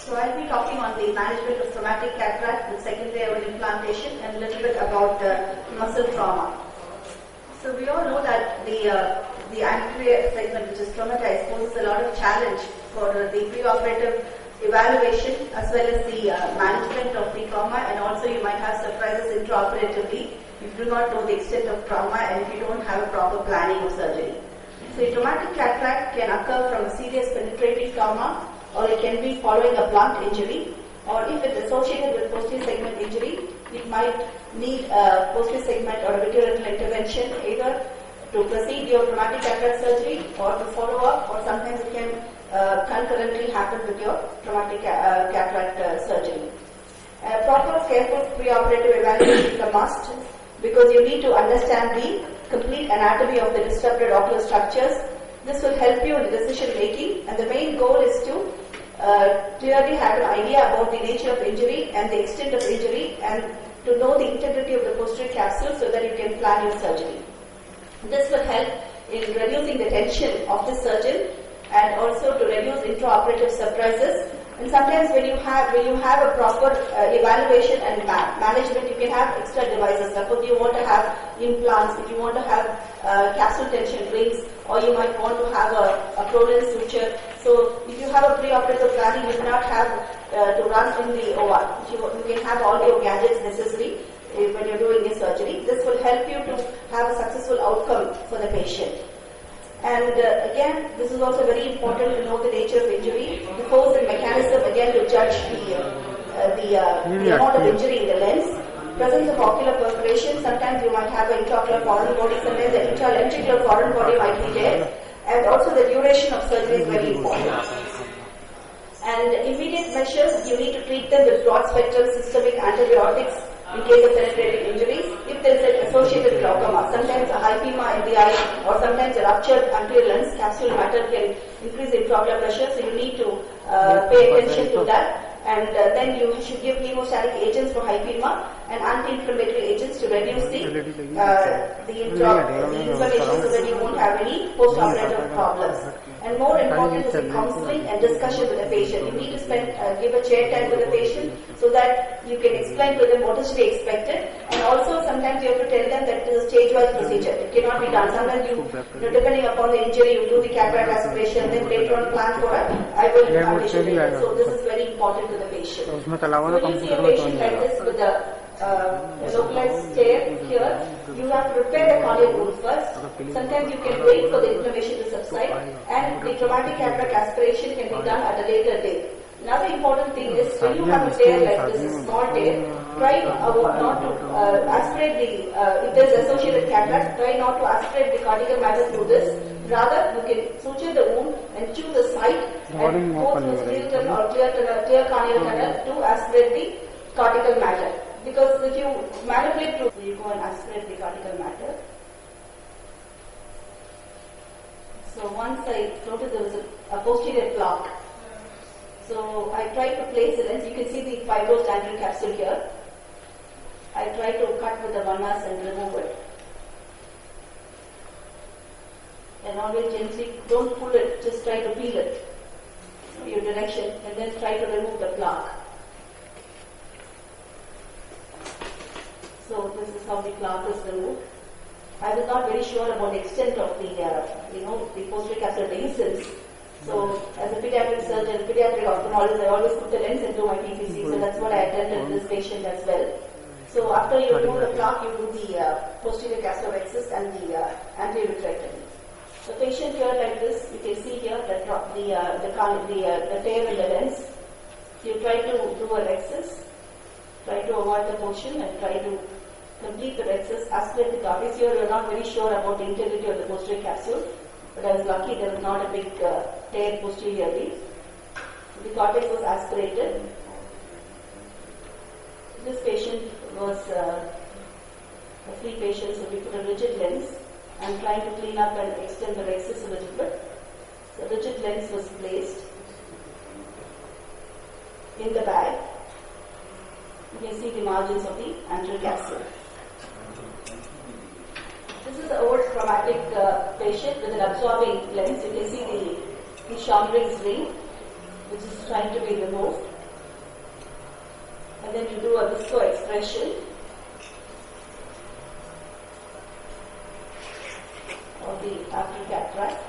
So I'll be talking on the management of traumatic cataract with secondary IOL implantation and a little bit about muscle trauma. So we all know that the anterior segment, which is traumatized, poses a lot of challenge for the preoperative evaluation as well as the management of the trauma, and also you might have surprises intraoperatively if you do not know the extent of trauma and if you don't have a proper planning of surgery. So a traumatic cataract can occur from a serious penetrating trauma, or it can be following a blunt injury, or if it's associated with posterior segment injury, it might need a posterior segment or a vitreoretinal intervention, either to proceed your traumatic cataract surgery or to follow up, or sometimes it can concurrently happen with your traumatic cataract surgery. Proper careful preoperative evaluation is a must, because you need to understand the complete anatomy of the disrupted ocular structures. This will help you in decision making, and the main goal is to clearly have an idea about the nature of injury and the extent of injury, and to know the integrity of the posterior capsule so that you can plan your surgery. This will help in reducing the tension of the surgeon and also to reduce intraoperative surprises. And sometimes when you have a proper evaluation and management, you can have extra devices. Suppose you want to have implants, if you want to have capsule tension rings, or you might want to have a ProLens suture. So if you have a preoperative planning, you do not have to run in the OR. You can have all your gadgets necessary when you're doing a surgery. This will help you to have a successful outcome for the patient. And again, this is also very important to know the nature of injury, the force and mechanism, again, to judge the amount of injury in the lens. Presence of ocular perforation, sometimes you might have an intraocular foreign body, sometimes the intralenticular foreign body might be there. And also the duration of surgery is very important. And immediate measures, you need to treat them with broad spectral systemic antibiotics in case of penetrating injuries. If there is an associated glaucoma, sometimes a hypema in the eye, or sometimes a ruptured anterior lens capsule matter can increase intraocular pressure, so you need to pay attention to that. And then you should give hemostatic agents for hypema and anti-inflammatory agents to reduce the inflammation so that you won't have any post-operative problems. And more important is the counseling and discussion with the patient. You need to give a chair time with the patient so that you can explain to them what is to be expected. And also sometimes you have to tell them that it is a stage-wise procedure. It cannot be done. Sometimes depending upon the injury, you do the cataract aspiration, then later on plan for it. I will implantation later. So this is very important to the patient. So when you see a patient like this with a localized tear here, you have to repair the corneal wound first. Sometimes you can wait for the inflammation to subside, and the traumatic cataract aspiration can be done at a later date. Another important thing is, when you have a tear like this, a small tear, try not to aspirate if there is associated cataract, try not to aspirate the cortical matter through this. Rather, you can suture the wound and choose a site and go through steel tunnel or clear corneal tunnel to aspirate the cortical matter. Because if you manipulate through, you go and aspirate the cortical matter. So once I noticed there was a posterior plaque. So I tried to place the lens. You can see the fibrosed anterior capsule here. I tried to cut with the 1S and remove it. And always gently, don't pull it, just try to peel it, your direction, and then try to remove the plaque. So this is how the plaque is removed. I was not very sure about the extent of the posterior capsular dehiscence. So as a pediatric surgeon, pediatric ophthalmologist, I always put the lens into my PPC. So that's what I attended this patient as well. So after you remove the plaque, you do the posterior capsular excess and the anterior vitrectomy. The patient here like this, you can see here the tear in the lens. So you try to do a rhexis, try to avoid the portion and try to complete the rhexis, aspirate the cortex. Here we are not very sure about the integrity of the posterior capsule, but I was lucky there was not a big tear posteriorly. The cortex was aspirated. This patient was a free patient, so we put a rigid lens. I'm trying to clean up and extend the rhexis a little bit. The rigid lens was placed in the bag. You can see the margins of the anterior capsule. This is an old traumatic patient with an absorbing lens. You can see the Schomburgk's ring, which is trying to be removed. and then you do a visco expression of the after cataract.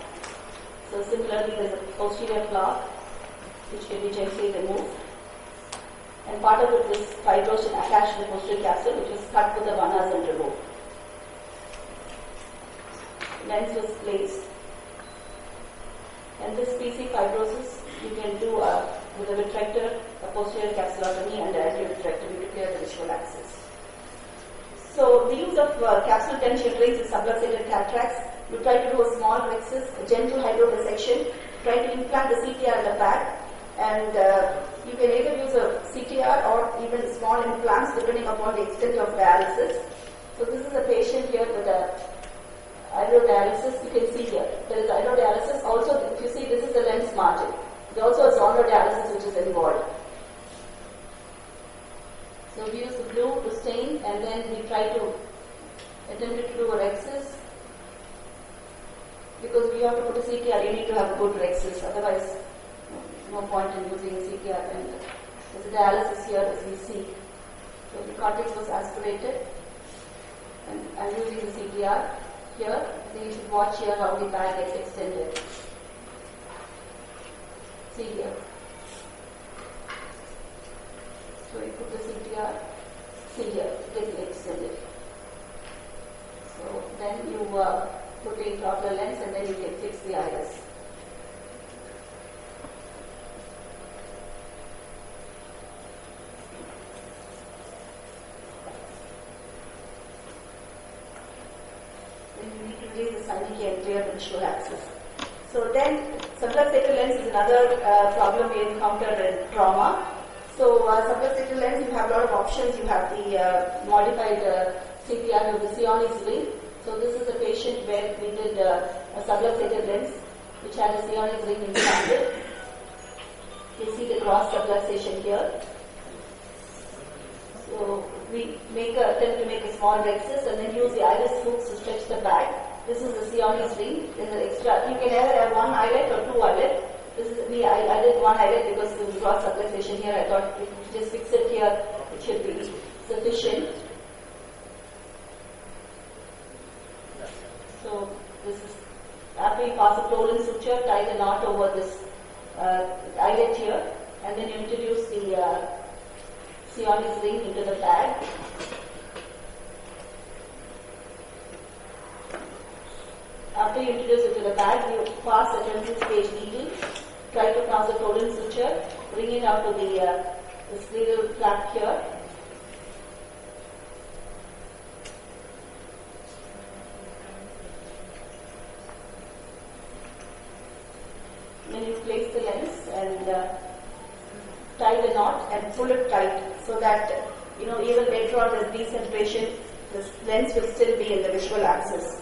So similarly, there is a posterior plaque which can be gently removed, and part of it is fibrosed and attached to the posterior capsule, which was cut with the 1 and removed. Lens was placed, and this PC fibrosis you can do with a vitrector, a posterior capsulotomy, and an anti-vitrectomy to clear the visual axis. So the use of capsule tension rings in subluxated cataracts, you try to do a small rhexis, a gentle hydrodissection, try to implant the CTR in the back, and you can either use a CTR or even small implants depending upon the extent of dialysis. So this is a patient here with a hydrodialysis. You can see here, there is hydrodialysis. Also, if you see, this is the lens margin. There also is zonodialysis which is involved. So we use the glue to stain, and then we try to attempt to do a rhexis. Because we have to put a CTR, you need to have a good rhexis, otherwise no point in using a CTR. And there's a dialysis here as we see. So the cortex was aspirated, and I'm using the CTR here. So you should watch here how the bag gets extended. See here. So you put the CTR, see here, getting extended. So then you put the intraocular lens, and then you can fix the iris. Then you need to release the synechiae and clear the visual axis. So then, subluxated lens is another problem we encounter in trauma. So subluxated lens, you have a lot of options. You have the modified CPR with the Sionis ring. So this is a patient where we did a subluxated lens which had a Sionis ring implanted. You see the cross subluxation here. So we attempt to make a small rhexis and then use the iris hooks to stretch the bag. This is the Sionis ring. There's an extra. You can either have one eyelet or two eyelets. This is me. I did one eyelet because there was cross subluxation here. I thought if you just fix it here, it should be sufficient. So this is after you pass a Tolan suture, tie the knot over this eyelet here, and then you introduce the Sionis ring into the bag. After you introduce it to the bag, you pass a gentle stage needle, try to pass a Tolan suture, bring it out to this little flap here. Then you place the lens and tie the knot and pull it tight so that, even later on there's decentration, the lens will still be in the visual axis.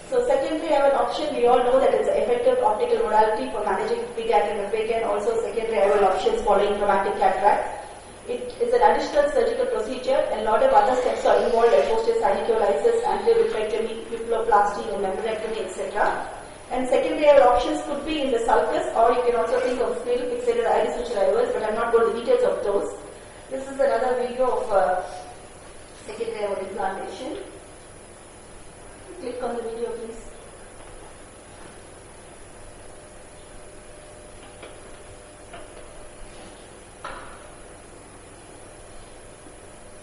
So secondary, I have an option. We all know that it's an effective optical modality for managing pediatric aphakia, and also secondary I have options following traumatic cataract. It is an additional surgical procedure, and a lot of other steps are involved, like posterior synechiolisis, anterior-vitrectomy, pupilloplasty, and membranectomy, etc. And secondary options could be in the sulcus, or you can also think of scleral fixated iris suture IOS, but I'm not going to the details of those. This is another video of secondary implantation. Click on the video, please.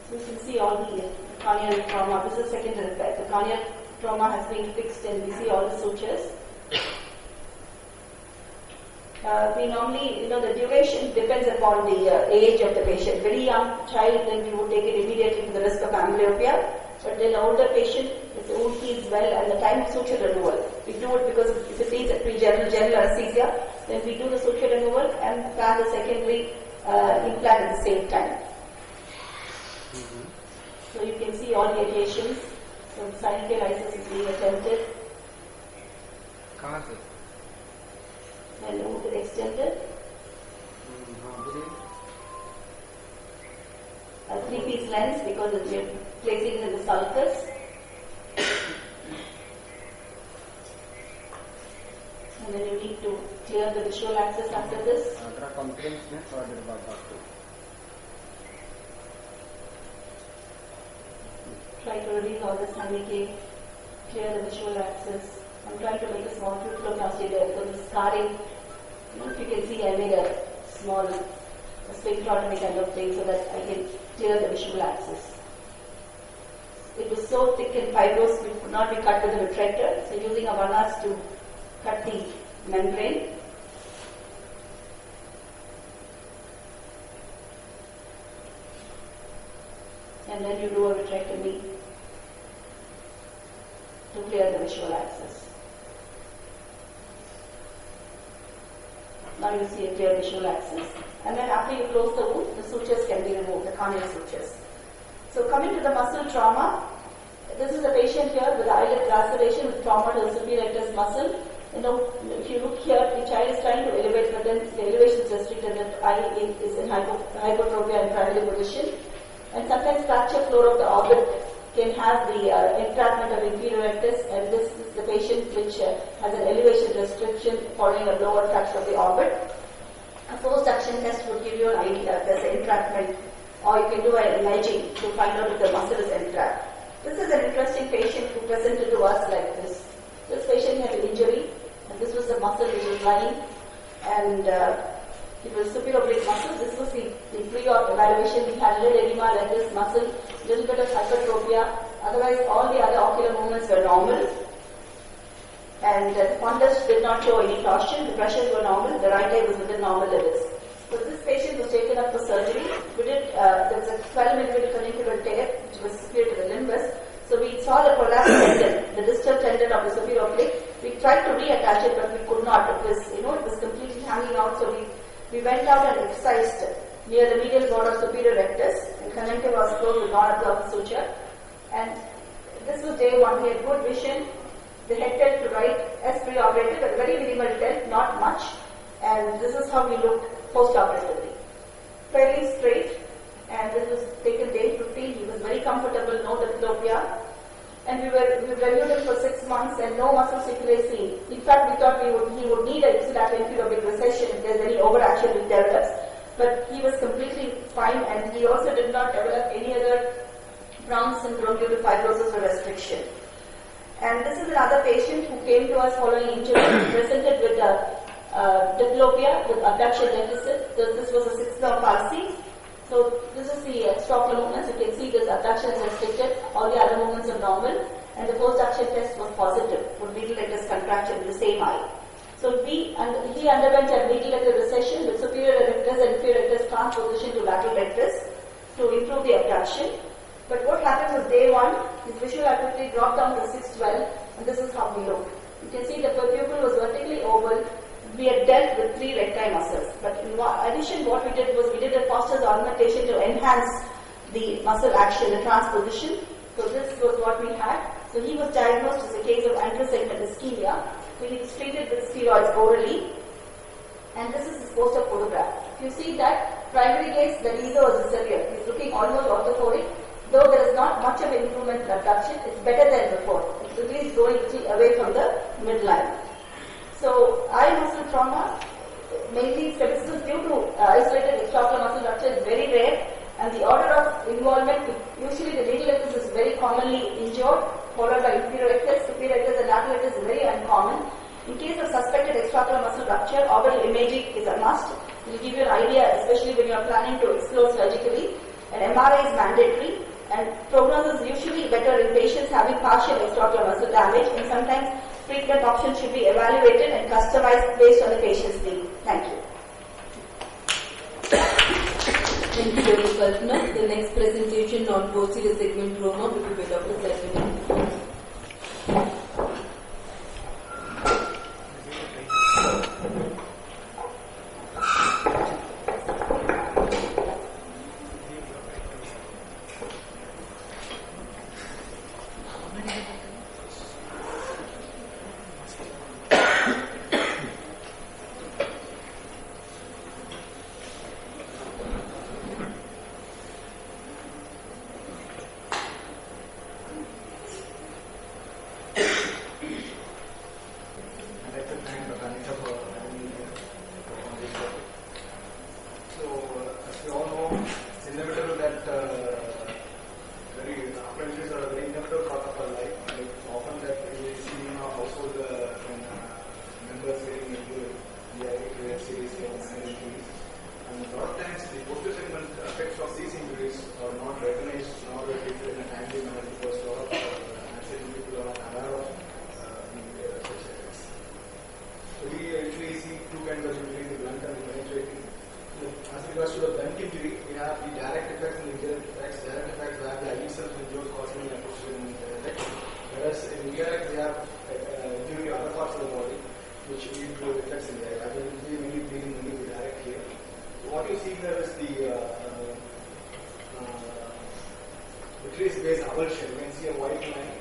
So you can see all the corneal trauma. This is secondary effect. The corneal trauma has been fixed, and we see all the sutures. We normally, the duration depends upon the age of the patient. Very young child, then we would take it immediately for the risk of amblyopia. But then older patient, if the wound heals well, and the time of suture removal, we do it because if it needs a general anesthesia, then we do the suture removal and plan the secondary implant at the same time. So you can see all the adhesions. So the synechiolisis is being attempted. And the wound is extended. A 3-piece lens because we're placing it in the sulcus. And then you need to clear the visual axis after this. try to release all this honeycomb, clear the visual axis. I'm trying to make a small flutoplasty there because the scarring, if you can see, I made a small sphincterotomy kind of thing so that I can clear the visual axis. It was so thick and fibrous, it could not be cut with a retractor. So using a 1/2 to cut the membrane. And then you do a vitrectomy to clear the visual axis. Now you see a clear visual axis. And then after you close the wound, the sutures can be removed, the corneal sutures. So coming to the muscle trauma, this is a patient here with eyelid laceration with trauma to the superior rectus muscle. If you look here, the child is trying to elevate, but then the elevation is restricted, the eye is in hypotropia and primarily position. And sometimes fracture floor of the orbit can have the entrapment of inferior rectus, and this is the patient which has an elevation restriction following a lower fracture of the orbit. A post-action test would give you an idea if there's an entrapment, or you can do an imaging to find out if the muscle is entrapped. This is an interesting patient who presented to us like this. This patient had an injury, and this was the muscle which was lying, and it was superior oblique muscle. This was the pre-op evaluation. We had little edema like this muscle, little bit of hypertropia. Otherwise, all the other ocular movements were normal. And the fundus did not show any torsion. The pressures were normal. The right eye was within normal levels. So this patient was taken up for surgery. We did, there was a 12mm conjunctival tear which was superior to the limbus. So we saw the prolapsed tendon, the distal tendon of the superior oblique. We tried to reattach it, but we could not. It was, it was completely hanging out. So we went out and excised near the medial border of superior rectus, and conjunctiva was closed with non-absorbent suture. And this was day 1. We had good vision. The head tilt to right as pre-operative, but very minimal tilt, not much. And this is how we looked post-operatively. Fairly straight, and this was taken day 15. He was very comfortable, no diplopia. And we reviewed him for 6 months and no muscle sequelae seen. In fact, we thought he would need a ipsilateral inferior oblique recession if there's any overaction which develops. But he was completely fine, and he also did not develop any other Brown syndrome due to fibrosis or restriction. And this is another patient who came to us following injury, presented with diplopia with abduction deficit. This was a 6-nerve palsy. So this is the extraocular movements. You can see this abduction is restricted. All the other movements are normal. And the post-action test was positive for medial rectus contraction in the same eye. So he underwent a medial rectus recession with superior rectus and inferior rectus transposition to lateral rectus to improve the abduction. But what happened was day 1, his visual acuity dropped down to 612, and this is how we looked. You can see the pupil was vertically oval. We had dealt with 3 recti muscles. But in addition, what we did was we did a Foster's augmentation to enhance the muscle action, the transposition. So this was what we had. So he was diagnosed as a case of anterosegment ischemia. So he was treated with steroids orally. And this is his poster photograph. If you see that, primary gaze, the lesion was severe. He's looking almost orthophoric. Though there is not much of an improvement in abduction, it's better than before. It's at least going away from the midline. So, eye muscle trauma, mainly statistics due to isolated extraocular muscle rupture is very rare, and the order of involvement, usually the medial rectus is very commonly injured, followed by inferior rectus, superior rectus, and lateral rectus is very uncommon. In case of suspected extraocular muscle rupture, orbital imaging is a must. It will give you an idea, especially when you are planning to explore surgically. An MRI is mandatory, and prognosis is usually better in patients having partial extraocular muscle damage, and sometimes treatment options should be evaluated and customized based on the patient's need. Thank you. Thank you, Dr. Kalpana. The next presentation on posterior segment trauma will be by Dr. Kalpana. Apprentices are very As regards to the blunt injury, we have the direct effects and indirect effects. Direct effects we have the IV cells injured causing the acoustic effect. Whereas in indirect we have injury to other parts of the body which lead to effects in the eye. I will be mainly dealing only with direct here. So what you see here is the trace-based avulsion. You can see a white line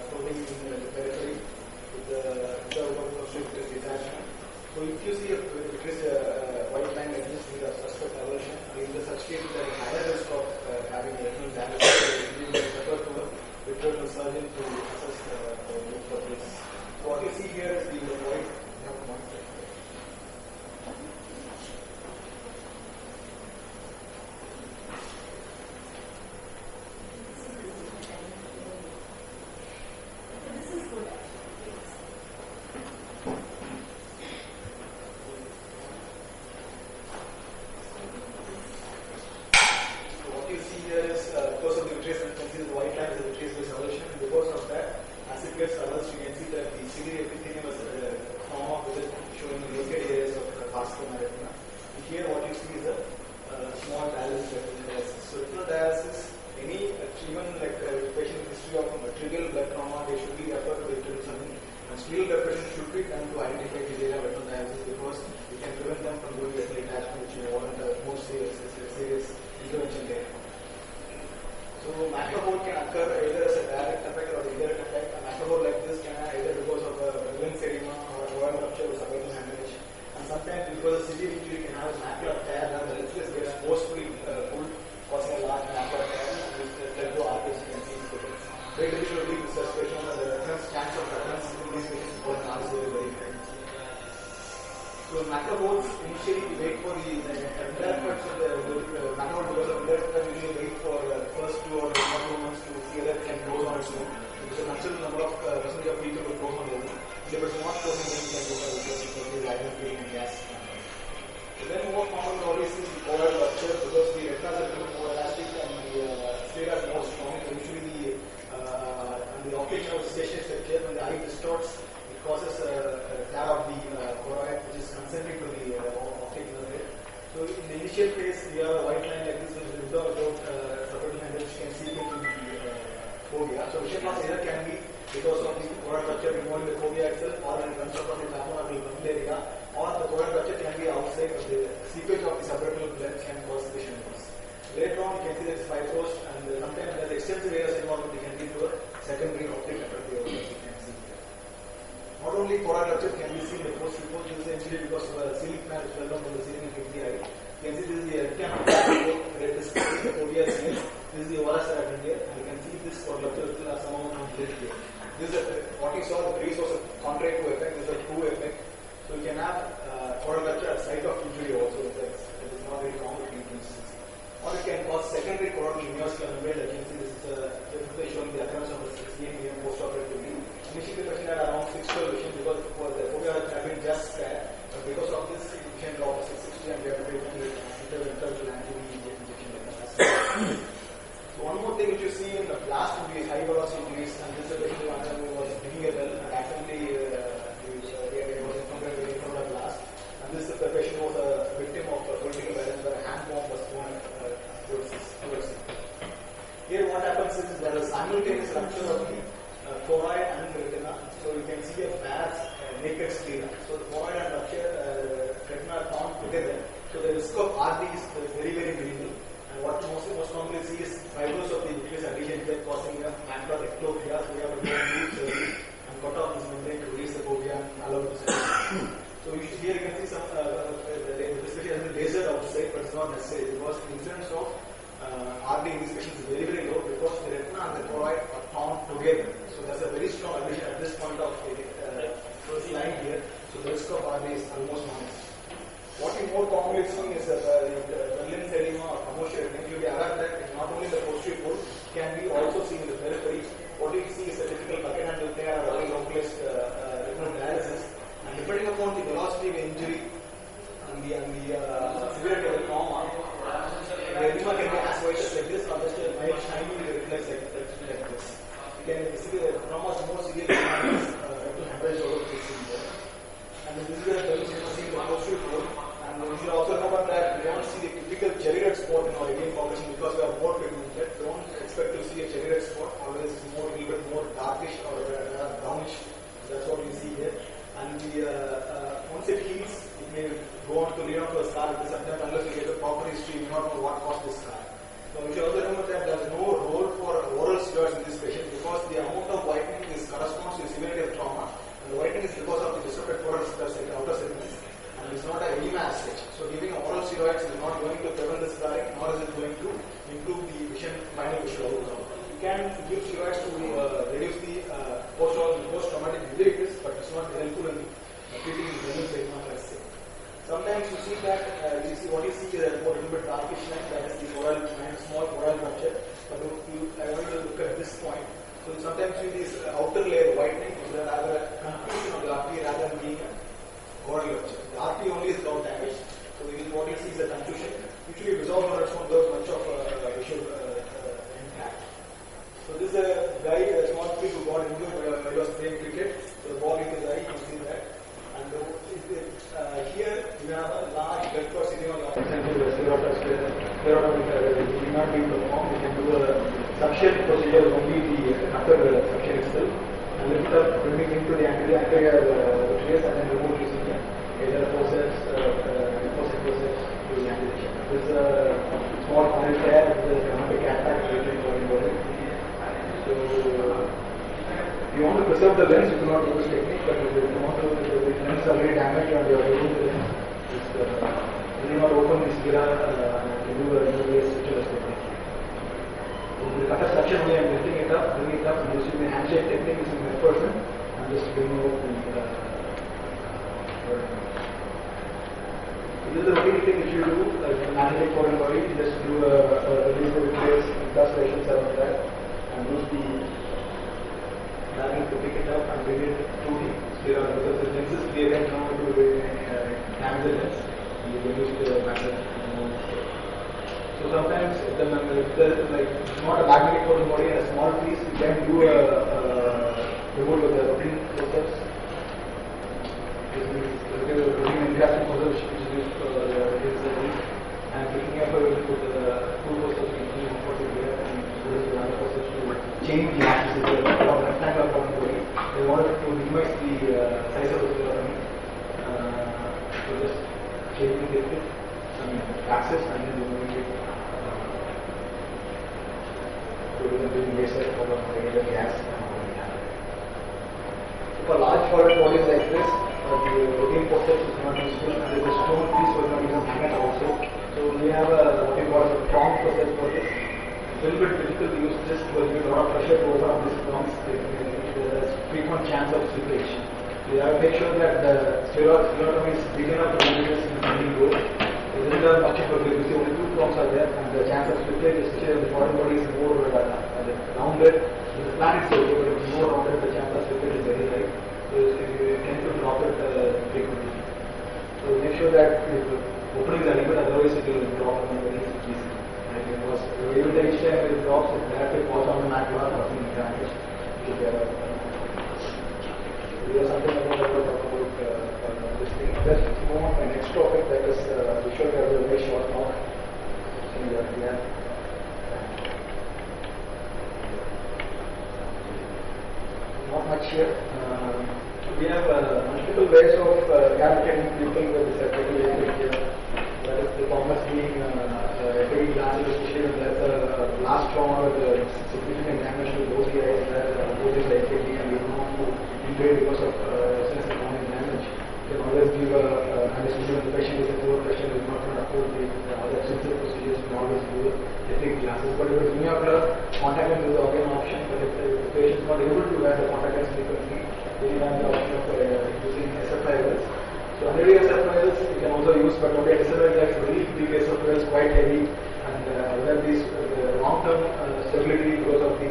floating in the periphery with the intervertebral detachment. So if you see a white line like this with a suspect avulsion, in the such case there is higher risk of having retinal damage. You will refer to a retinal surgeon to assess look for this. So what you see here is the white. And this is the see the posterior pole, and you should also know that we don't see a scar is this, sometimes unless you get the proper history, you may not know what caused this scar. So we should also remember that there is no role for oral steroids in this patient because the amount of whitening is corresponds to the severity of trauma, and the whitening is because of the disrupted oral outer segments, and it's not an edema as such. So giving oral steroids is not going to prevent the scarring, nor is it going to improve the vision, final visual outcome. You can give steroids to reduce the post-traumatic injuries, but it's not helpful in treating the general segment as such. Sometimes you see that what you see is a little bit darkish line, that is the oral line, small oral rupture. But I want you to look at this point. So sometimes you see this outer layer whitening, which is rather a confusion of the artery rather than being a oral rupture. The artery only is now damaged. So what you see is a confusion. Usually resolved on its own without much of visual impact. So this is a guy, a small kid who got injured while he was playing cricket. So the ball hit his eye, you can see that. And here you have a large blood clot sitting on the sclerotomy need not be performed. You can do a suction procedure only after the suction itself. And lift it up, bring it into the anterior trace and then remove using either forceps, forceps to the anterior. This is a small funnel tear with a dramatic cataract related to the So you want to preserve the lens, you do not do this technique, but if you want to, if the lens is already damaged and you are removing the lens, you do not open the sclera to do a new suture technique. So the cutter suction only, I am lifting it up, bringing it up, and using the handshake technique is in this person, and just bringing over the this is the routine thing which you do, like managing foreign body, you just do a release the place, dust lesions around that, and use the to pick it up and bring it to the sclera because the lens is clear and now to damage the lens, and you can use the magnet. So sometimes if there's like not a magnetic foreign body and a small piece, you can do a removal with the routine process. Routine interactive process which is used for and picking up with the two process and change the axis of the rectangular foreign body. They wanted to minimize the size of the sclerotomy. So just changing the axis and then removing it to the laser for the gas. So for large foreign bodies like this, the routine process is not useful and the stone piece will not use a magnet also. So we have what we call a strong process for this. It's a little bit difficult to use this because we have a lot of pressure to open up these prongs. There is frequent chance of slippage. We have to make sure that the sclerotomy is big enough to do this in the beginning road. There isn't much of a only two prongs are there and the chance of slippage, especially if the foreign body is more rounded. If the plan is okay, but if it's more rounded, the chance of slippage is very high. So you tend to drop it frequently. So make sure that the opening is adequate, otherwise it will drop very easily. Because even the each time it drops, it directly falls on the mat, nothing damage. There is something I want to talk about this thing. Let's move on to my next topic, that is visual very short talk. Not much here. We have multiple ways of rehabilitating people with disability here. That is the commerce being heavy glasses, especially when there's a blast trauma with significant damage to both the eyes, both is likely and you don't want to invade because of sensitive damage. You can always give anesthesia when the patient is a poor patient is not going to afford the other expensive procedures. You can always do the glasses. But if it's unilateral, contact lens is again an option. But if the patient is not able to wear the contact lens frequently, then you have the option of using SFIs. So under SFIs you can also use, but okay, SFIs are very big SFIs, quite heavy, and whether these long-term stability because of the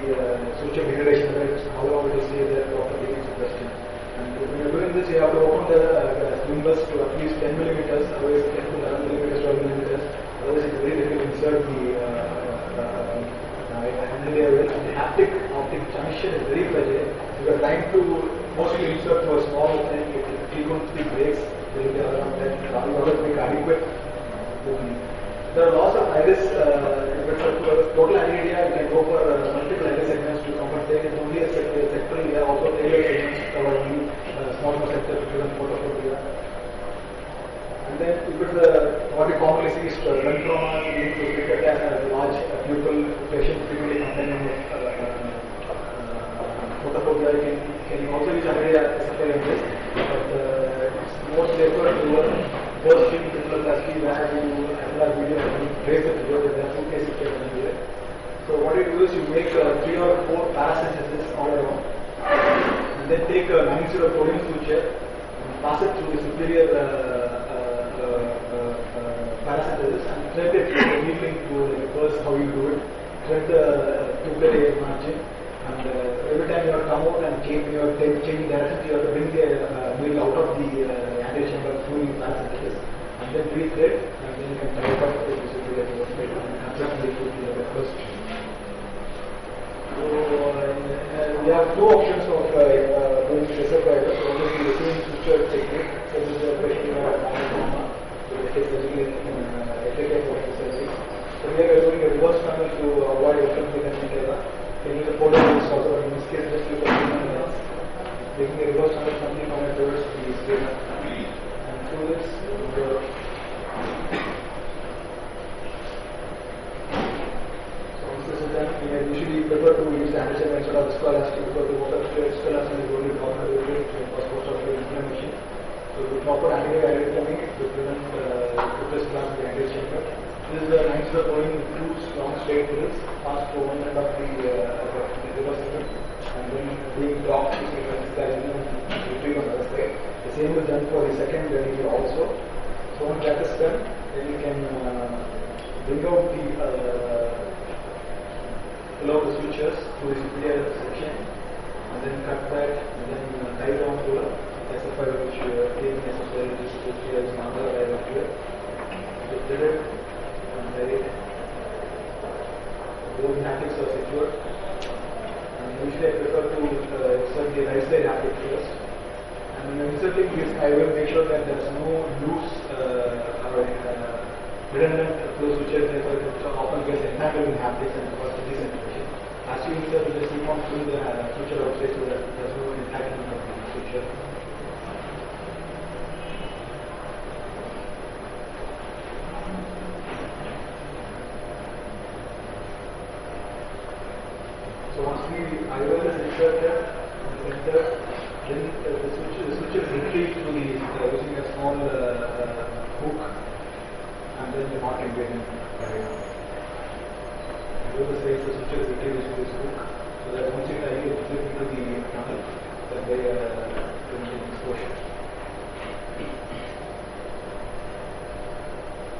suture degradation, how long it will stay there, properly is a question. And when you're doing this, you have to open the limbus to at least 10 millimeters, otherwise 10 to 11 millimeters, 12 millimeters. Otherwise, it's very difficult to insert the and the haptic optic junction is very fragile. You are trying to mostly insert to a small thing, it frequently breaks. There will be around that. You always make adequate movement. There are lots of iris. If it's a total area, you can go for multiple iris segments to compensate. It's only a sector. You have also tailored segments to cover only small sector to prevent photophobia. And then if it's a what you commonly see is lung trauma being treated as a large pupil patient typically complaining of photophobia. Can also use another supply in this, but it's more safer to first treat pupil plasticity where you apply video and raise the pupil. There are two cases here. So what you do is you make 3 or 4 parasynthesis all around, and then take a 9-0 protein suture and pass it through the superior parasynthesis and thread it through the needling tool. First, how you do it, thread the tubular layer margin, and every time you have to come out and change changing direction, you have to bring the needle out of the anterior chamber through the parasynthesis, and then re-thread, and then you can tie it up with the superior layer and consistently put the first. So we have 2 options of doing laser fiber. So one is the receiving suture technique. So this is a patient who has trauma. So they take surgery in FAK for surgery. So here we are doing a reverse tunnel to avoid open era. Taking the photo is also in this case just look at the taking a reverse tunnel something from towards the screen. And through this we usually prefer to use the antigen instead of viscoelastic because the water viscoelastic is only dominant because most of the inflammation. So the proper anti-aerodynamic to prevent focus class in the anterior chamber. This is the 9-0 going includes long straight drills, pass through one end of the reverse segment, and then being blocked using the retrieve on the other side. The same is done for the second delivery also. So once that is done, then you can bring out the below the sutures through the superior section, and then cut back, and then tie down to a fiber which is necessary to secure as another diagram here. So thread it and tie it. Both haptics are secured. And usually I prefer to insert the right side haptic first. And when inserting this, I will make sure that there is no loose redundant flow switches that often get entangled in haptics and cause decentration. As you insert, you just keep on pulling the switcher outside so that there is no entanglement of the switcher. So once the IOL is inserted in the center, then the switcher is retrieved through the using a small hook. And then the mark can get in. And over the side, the switcher is retrieved using this hook, so that once you tie it, it flip into the tunnel, that they can get exposure.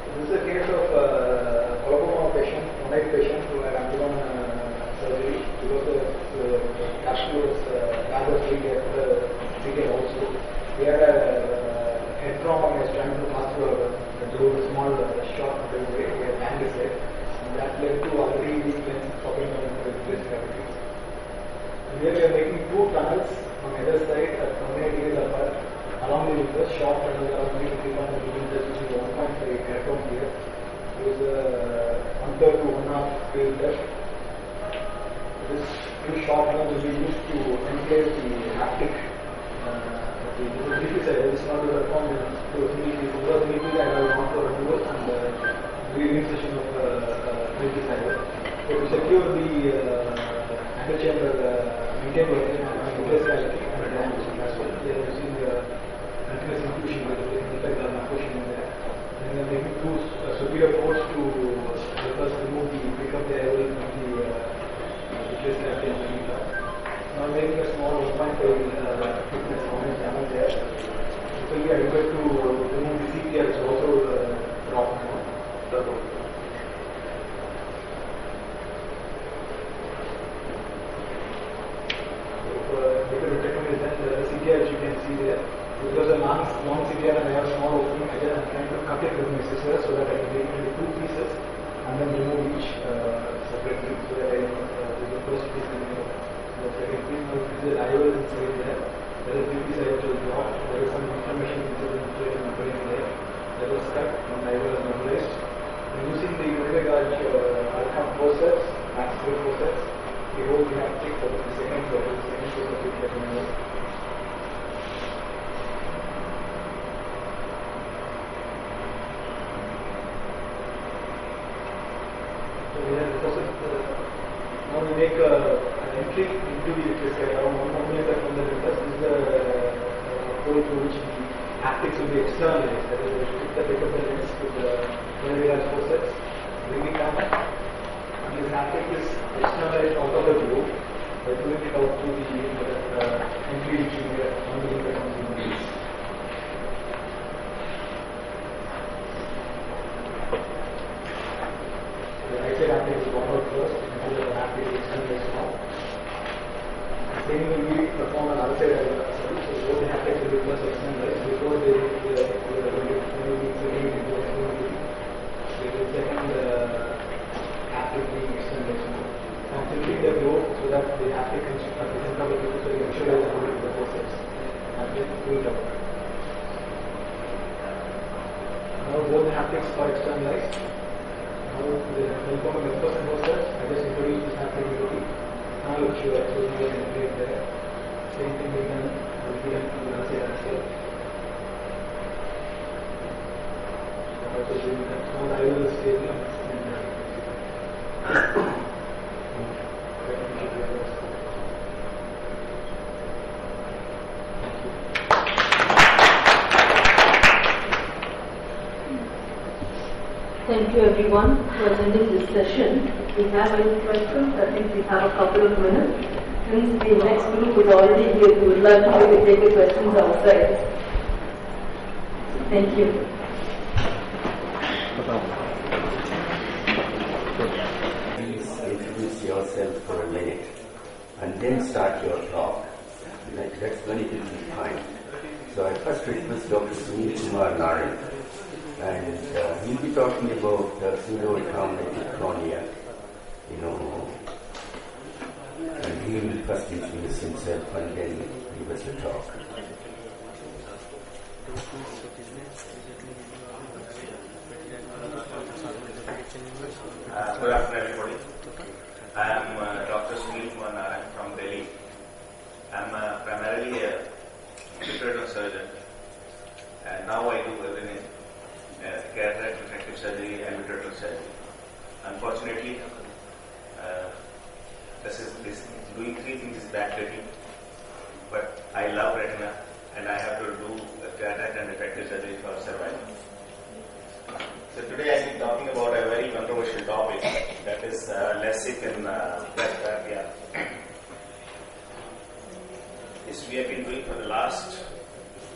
So this is a case of glaucoma patient, one-eyed patient who had undergone surgery because the capsule was rather big at the CT also. He had a head trauma and was trying to pass through a small shot in the way, we had banged his head, and that led to already weak lens popping out into the place cavities. And here we are making 2 tunnels on either side at 180 degrees apart along the reverse short tunnel around 3 to 3.5 millimeters, which is 1.5 aircom here. There is a 1/3 to 1/2 field depth. This few short tunnels will be used to enclave the haptic. The DP side is not to perform to a 3D. Over 3D, I have gone for a dual and reinsertion of 3D side. So to secure the antechamber, maintain the universality and the dimension as well, they are using continuous infusion with the infusion in there. And they are making 2 superior ports to help us remove the pick up the air from the universality and the meter. Now making a small 1.5 thickness channel there. It will be able to remove the CPR, which is also dropped now. Because the technique is done, the CPR which you can see there. Because the long CPR and I have a small opening, I am trying to cut it with my scissors so that I can make it into 2 pieces and then remove each separately so that I can the first piece in the second piece. Now this is the IOL inside there. There is a PP side which is blocked. There is some information which is inside and put in there. That was cut and IOL is replaced. And using the Unicagaj outcome process, max process, the whole we have to take for the second process which we have to know. So we have now we make an entry into the vitreous area around 1 millimeter from the vitreous. This is the hole through which the haptics will be externalized. That is, we restrict the bit of the lens with the very forceps, bring it down, and this haptic is externalized out of the globe by pulling it out through the entry which will be 1 millimeter from the lens. The right side haptic will come out first, and then the haptic is externalized now. The same will be performed on the other side as well. So both the haptics will be first externalized before they will be the second haptic being externalized now. And tilting the globe so that the haptic can at the center of the picture, so you ensure that the the forceps and then pull it out. Now both the haptics are externalized. Now the help of the forceps, I just introduce this haptic immediately. Now look sure, so we can integrate there. Same thing we can do to the other side as well. Also doing that. Now I will stable and Thank you everyone for attending this session. If we have any questions, I think we have a couple of minutes. Since the next group is already here, we would like to take the questions outside. Thank you. Please introduce yourself for a minute and then start your talk. That's when it will be fine. So I first request Dr. Sunil Kumar Narayan, and he'll be talking about pseudo-traumatic cornea, and he will first introduce himself and then give us a talk. Good afternoon, everybody. I am Dr. Sunil Kumar Narayan from Delhi. I am primarily a vitreous surgeon, and now I do everything: cataract, refractive surgery, and vitreous surgery. Unfortunately, doing three things is backbreaking, but I love retina, and I have to do cataract and refractive surgery for survival. So today I will be talking about a very controversial topic, that is LASIK and presbyopia. This we have been doing for the last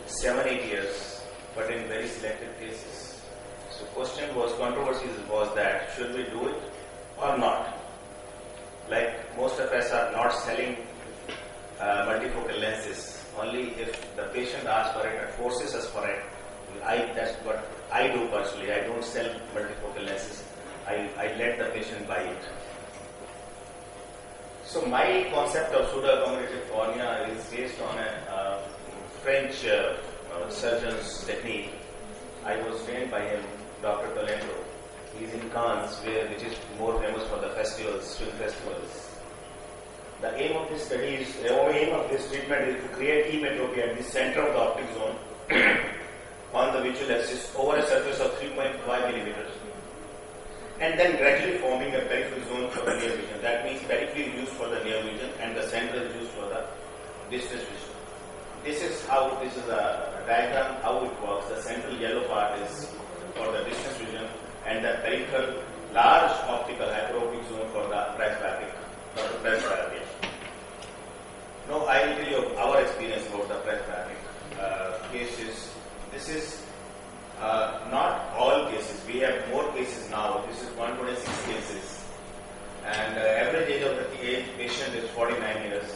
7-8 years, but in very selected cases. So controversy was that should we do it or not? Like most of us are not selling multifocal lenses, only if the patient asks for it and forces us for it. That's what I do personally. I don't sell multifocal lenses. I let the patient buy it. So my concept of pseudo-accommodative cornea is based on a French surgeon's technique. I was trained by him, Dr. Tolendo. He's in Cannes, which is more famous for the festivals, film festivals. The aim of this study is, the aim of this treatment is to create emetropia at the center of the optic zone on the visual axis over a surface of 3.5 millimeters, and then gradually forming a peripheral zone for the near vision. That means periphery is used for the near vision and the central is used for the distance vision. This is a diagram how it works. The central yellow part is for the distance vision and the peripheral large optical hyperopic zone for the presbyopia. Now I will tell you our experience about the presbyopic cases. This is not all cases. We have more cases now. This is 126 cases. And average age of the patient is 49 years.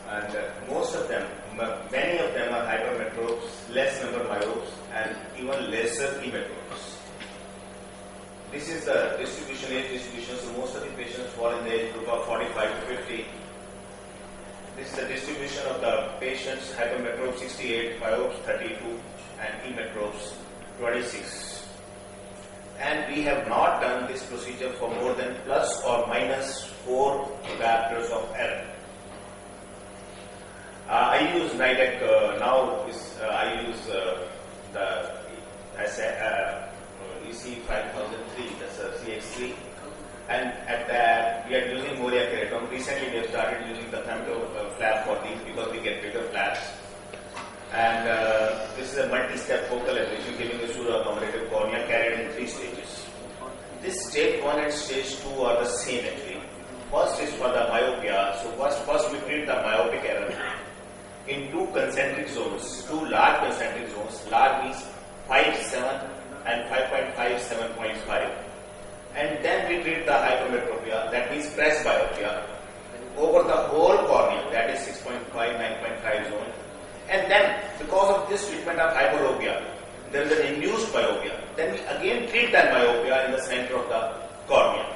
And most of them, many of them are hypermetropes, less number myopes, and even lesser emetropes. This is the age distribution. So most of the patients fall in the age group of 45 to 50. This is the distribution of the patients: hypermetropes 68, myopes 32, and emetropes 26. And we have not done this procedure for more than plus or minus 4 diopters of error. I use NIDEC now. I use the EC 5003, that's a CX3, And at that, we are using Moria keratome. Recently, we have started using the femto flap for these because we get bigger flaps. And this is a multi-step focal ablation giving a pseudo-accommodative cornea carried in 3 stages. This stage 1 and stage 2 are the same actually. First is for the myopia. So first we treat the myopic error in 2 concentric zones, 2 large concentric zones. Large means 5, 7 and 5.5, 7.5. And then we treat the hypermetropia, that means presbyopia, over the whole cornea, that is 6.5, 9.5 zone. And then, because of this treatment of hyperopia, there is an induced myopia. Then we again treat that myopia in the center of the cornea.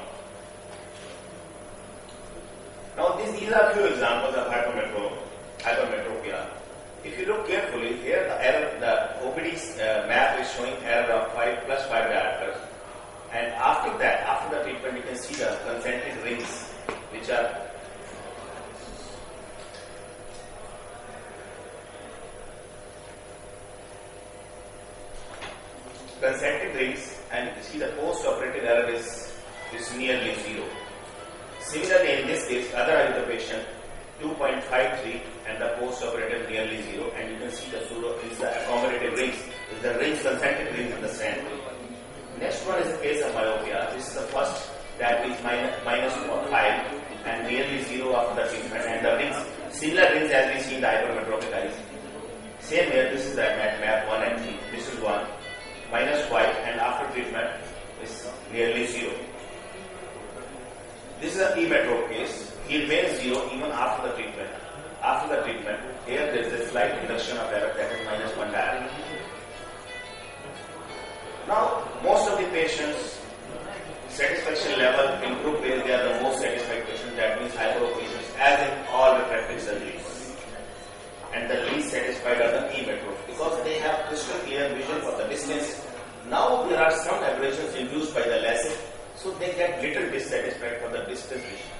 Now, these are few examples of hypermetropia. If you look carefully, here the error, the OPD's map is showing error of 5 plus 5 diopters. And after that, after the treatment, you can see the concentric rings, which are concentric rings, and you can see the post-operative error is nearly 0. Similarly, in this case, other eye of the patient, 2.53, and the post-operative nearly 0, and you can see the pseudo is the accommodative rings, is the rings, concentric rings in the center. Next one is the case of myopia. This is the first, that is minus 5 and nearly 0 after the treatment, and the rings, similar rings as we see in the hypermetropic eyes. Same here, this is the map 1 and 3. This is 1, minus 5, and after treatment is nearly 0. This is a emetrope case. He remains 0 even after the treatment. After the treatment, here there is a slight reduction of error, that is minus 1 diopter. Now, most of the patients, satisfaction level in group A, they are the most satisfied patients, that means hyperop patients, as in all refractive surgeries. And the least satisfied are the emetropes, because they have crystal clear vision for the distance. Now, there are some aberrations induced by the LASIK, so they get little dissatisfied for the distance vision.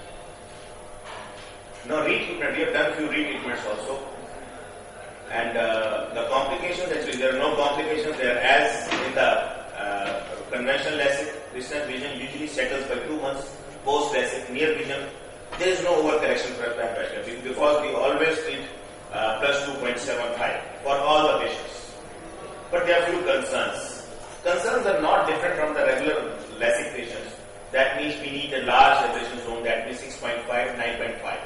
Now, retreatment, we have done few retreatments also. And the complications, actually, there are no complications there, as in the conventional LASIK. Distance vision usually settles by 2 months. Post LASIK, near vision, there is no overcorrection for pressure because we always treat plus 2.75 for all the patients. But there are few concerns. Concerns are not different from the regular LASIK patients. That means we need a large aberration zone, that means 6.5, 9.5.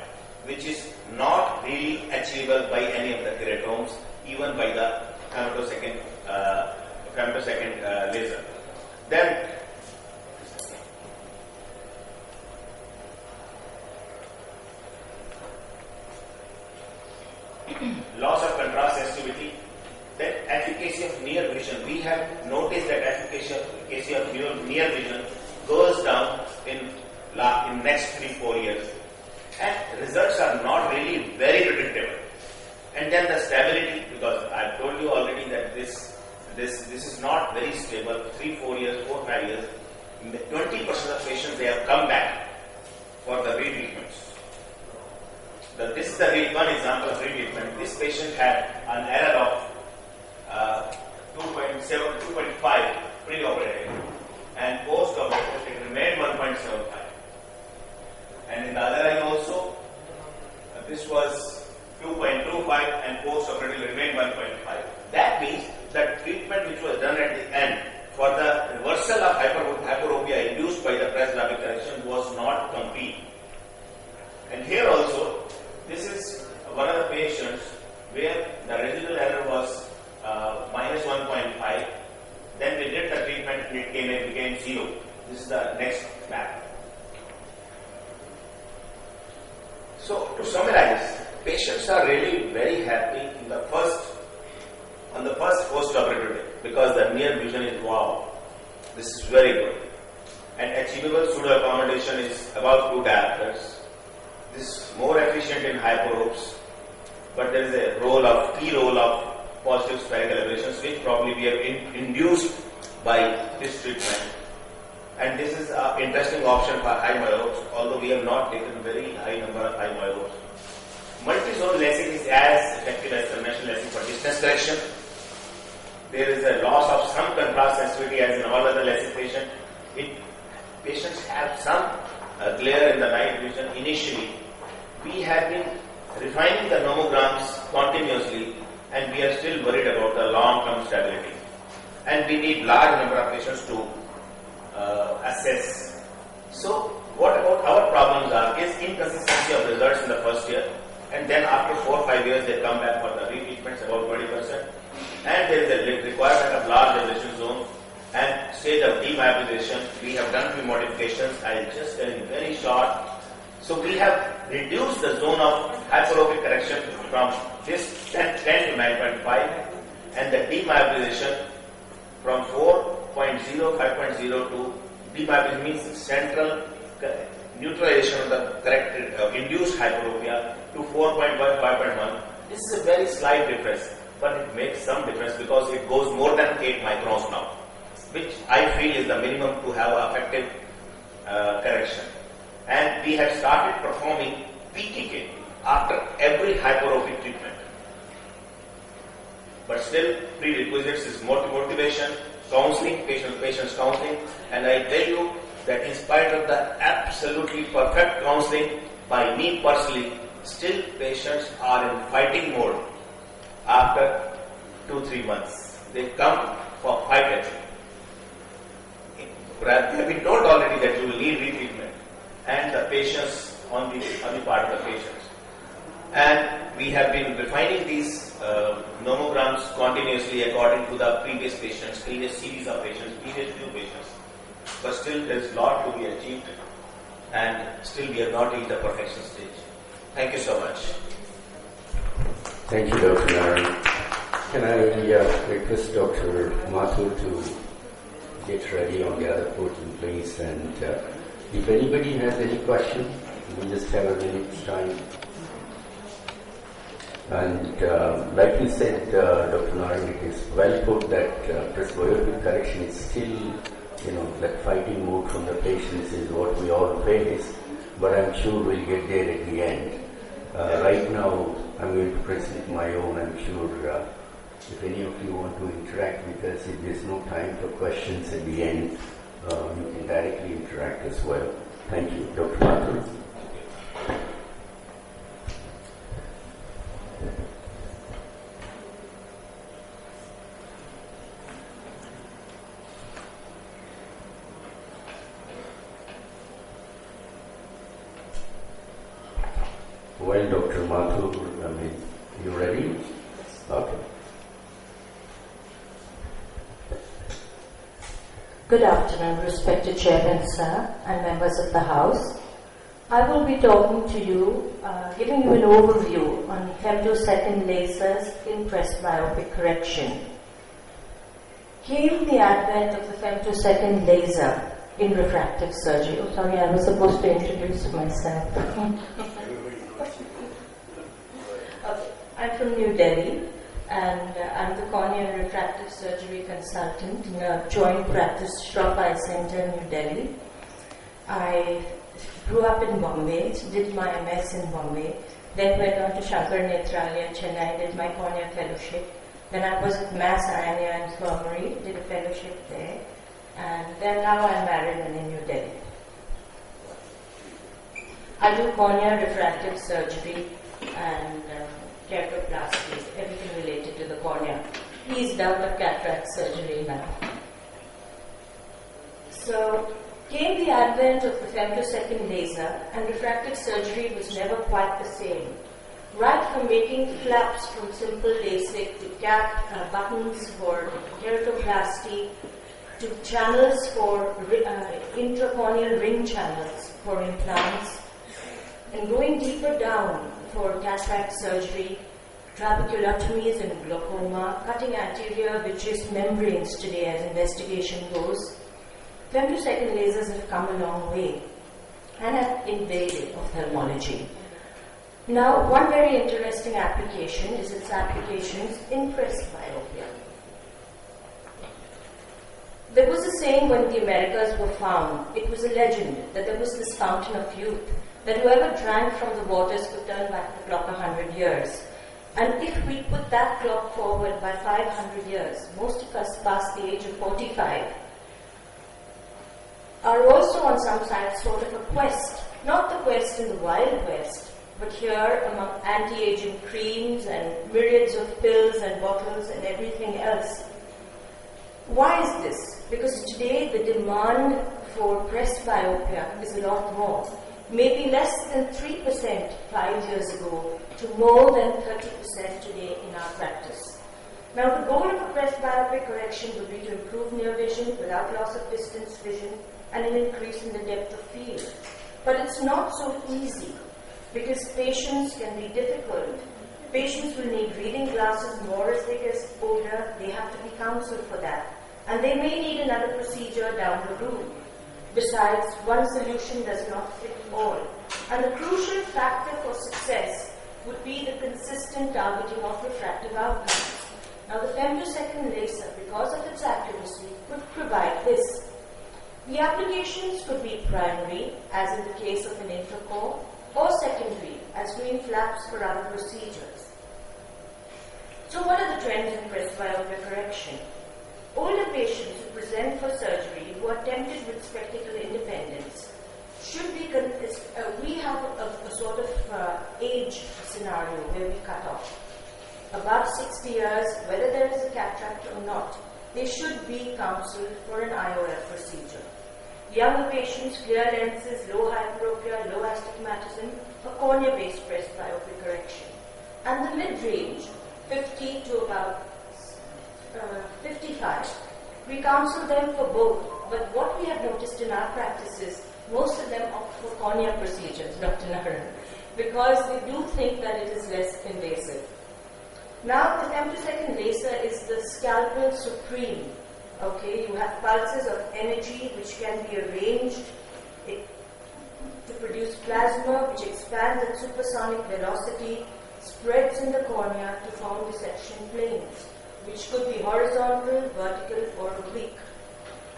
Which is not really achievable by any of the keratomes, even by the femtosecond laser. Then, loss of contrast sensitivity, then efficacy of near vision. We have noticed that efficacy of near vision goes down in next 3-4 years. And results are not really very predictable. And then the stability, because I told you already that this is not very stable. 3-4 years, 4-5 years, 20% of patients, they have come back for the retreatments. This is the one example of retreatment. This patient had an error of 2.5 pre-operative, and post-operative it remained 1.75. And in the other eye also, this was 2.25 and post-operative remained 1.5. That means that treatment which was done at the end for the reversal of hyperopia induced by the presbyopia correction was not complete. And here also, this is one of the patients where the residual error was minus 1.5. Then we did the treatment and it became 0. This is the next map. So, to summarize, patients are really very happy on the first post-operative day, because the near vision is wow. This is very good. And achievable pseudo-accommodation is about 2 diopters. This is more efficient in hyperopes, but there is a key role of positive spherical aberrations, which probably we have induced by this treatment. And this is an interesting option for high myopes, although we have not taken very high number of high myopes. Multi-zone LASIK is as effective as conventional LASIK for distance correction. There is a loss of some contrast sensitivity as in all other LASIK patients. patients have some glare in the night vision initially. We have been refining the nomograms continuously, and we are still worried about the long-term stability. And we need large number of patients to assess. So, what about our problems is inconsistency of results in the first year, and then after 4 or 5 years they come back for the retreatments about 20%, and there is a requirement of large ablation zone and stage of demyelinization. We have done few modifications. I will just tell you very short. So we have reduced the zone of hyperopic correction from this 10 to 9.5, and the demyelinization from 4.0, 5.0 to demyelinization means central neutralization of the corrected induced hyperopia to 4.1, 5.1. This is a very slight difference, but it makes some difference because it goes more than 8 microns now, which I feel is the minimum to have effective correction. And we have started performing PTK after every hyperopic treatment. But still, prerequisites is motivation, counseling, patients counseling, and I tell you that in spite of the absolutely perfect counseling by me personally, still patients are in fighting mode after 2-3 months. They come for fight actually. They have been told already that you will need retreatment, and the patients on the part of the patients. And we have been refining these nomograms continuously according to the previous series of patients, previous few patients. But still there is a lot to be achieved, and still we have not reached the perfection stage. Thank you so much. Thank you, Dr. Narayan. Can I request Dr. Mathur to get ready on the other podium, please? And if anybody has any question, we just have a minute's time. And like you said, Dr. Narayan, it is well put that presbyopic correction is still, that fighting mode from the patients is what we all face, but I'm sure we'll get there at the end. Right now, I'm going to present my own. I'm sure if any of you want to interact with us, if there's no time for questions at the end, you can directly interact as well. Thank you. Dr. Mathur. Well, Dr. Mathur, you ready? Okay. Good afternoon, respected Chairman, sir, and members of the House. I will be talking to you, giving you an overview on femtosecond lasers in presbyopic correction. Came the advent of the femtosecond laser in refractive surgery. Oh, sorry, I was supposed to introduce myself. Okay. I'm from New Delhi, and I'm the cornea and refractive surgery consultant in a joint practice Shroff Eye Center, New Delhi. I grew up in Bombay, did my MS in Bombay, then went on to Shankar Nethralaya, Chennai, did my cornea fellowship. Then I was at Mass Eye Infirmary, did a fellowship there, and then now I'm married and in New Delhi. I do cornea refractive surgery and keratoplasty, everything related to the cornea. Please doubt of cataract surgery now. So, came the advent of the femtosecond laser, and refractive surgery was never quite the same. Right from making flaps from simple LASIK to cap buttons for keratoplasty to channels for intracorneal ring channels for implants, and going deeper down for cataract surgery, trabeculotomies and glaucoma, cutting anterior vitreous membranes today as investigation goes. Femtosecond lasers have come a long way and have invaded ophthalmology. Now, one very interesting application is its applications in presbyopia. There was a saying when the Americas were found, it was a legend that there was this fountain of youth, that whoever drank from the waters could turn back the clock 100 years. And if we put that clock forward by 500 years, most of us past the age of 45, are also on some side sort of a quest, not the quest in the Wild West, but here among anti-aging creams and myriads of pills and bottles and everything else. Why is this? Because today the demand for presbyopia is a lot more. Maybe less than 3% 5 years ago to more than 30% today in our practice. Now the goal of a presbyopic correction would be to improve near vision without loss of distance vision and an increase in the depth of field. But it's not so easy because patients can be difficult. Patients will need reading glasses more as they get older. They have to be counseled for that. And they may need another procedure down the road. Besides, one solution does not fit all. And the crucial factor for success would be the consistent targeting of refractive outcomes. Now the femtosecond laser, because of its accuracy, could provide this. The applications could be primary, as in the case of an intracore, or secondary, as green flaps for other procedures. So what are the trends in presbyopia correction? Older patients who present for surgery who are tempted with spectacle independence should be, we have a sort of age scenario where we cut off. Above 60 years, whether there is a cataract or not, they should be counseled for an IOF procedure. Younger patients, clear lenses, low hyperopia, low astigmatism, a cornea-based presbyopic correction. And the mid-range, 50 to about 55, we counsel them for both. But what we have noticed in our practice is most of them opt for cornea procedures, Dr. Narayan, because they do think that it is less invasive. Now, the femtosecond laser is the scalpel supreme. Okay, you have pulses of energy which can be arranged to produce plasma which expands at supersonic velocity, spreads in the cornea to form dissection planes, which could be horizontal, vertical, or oblique.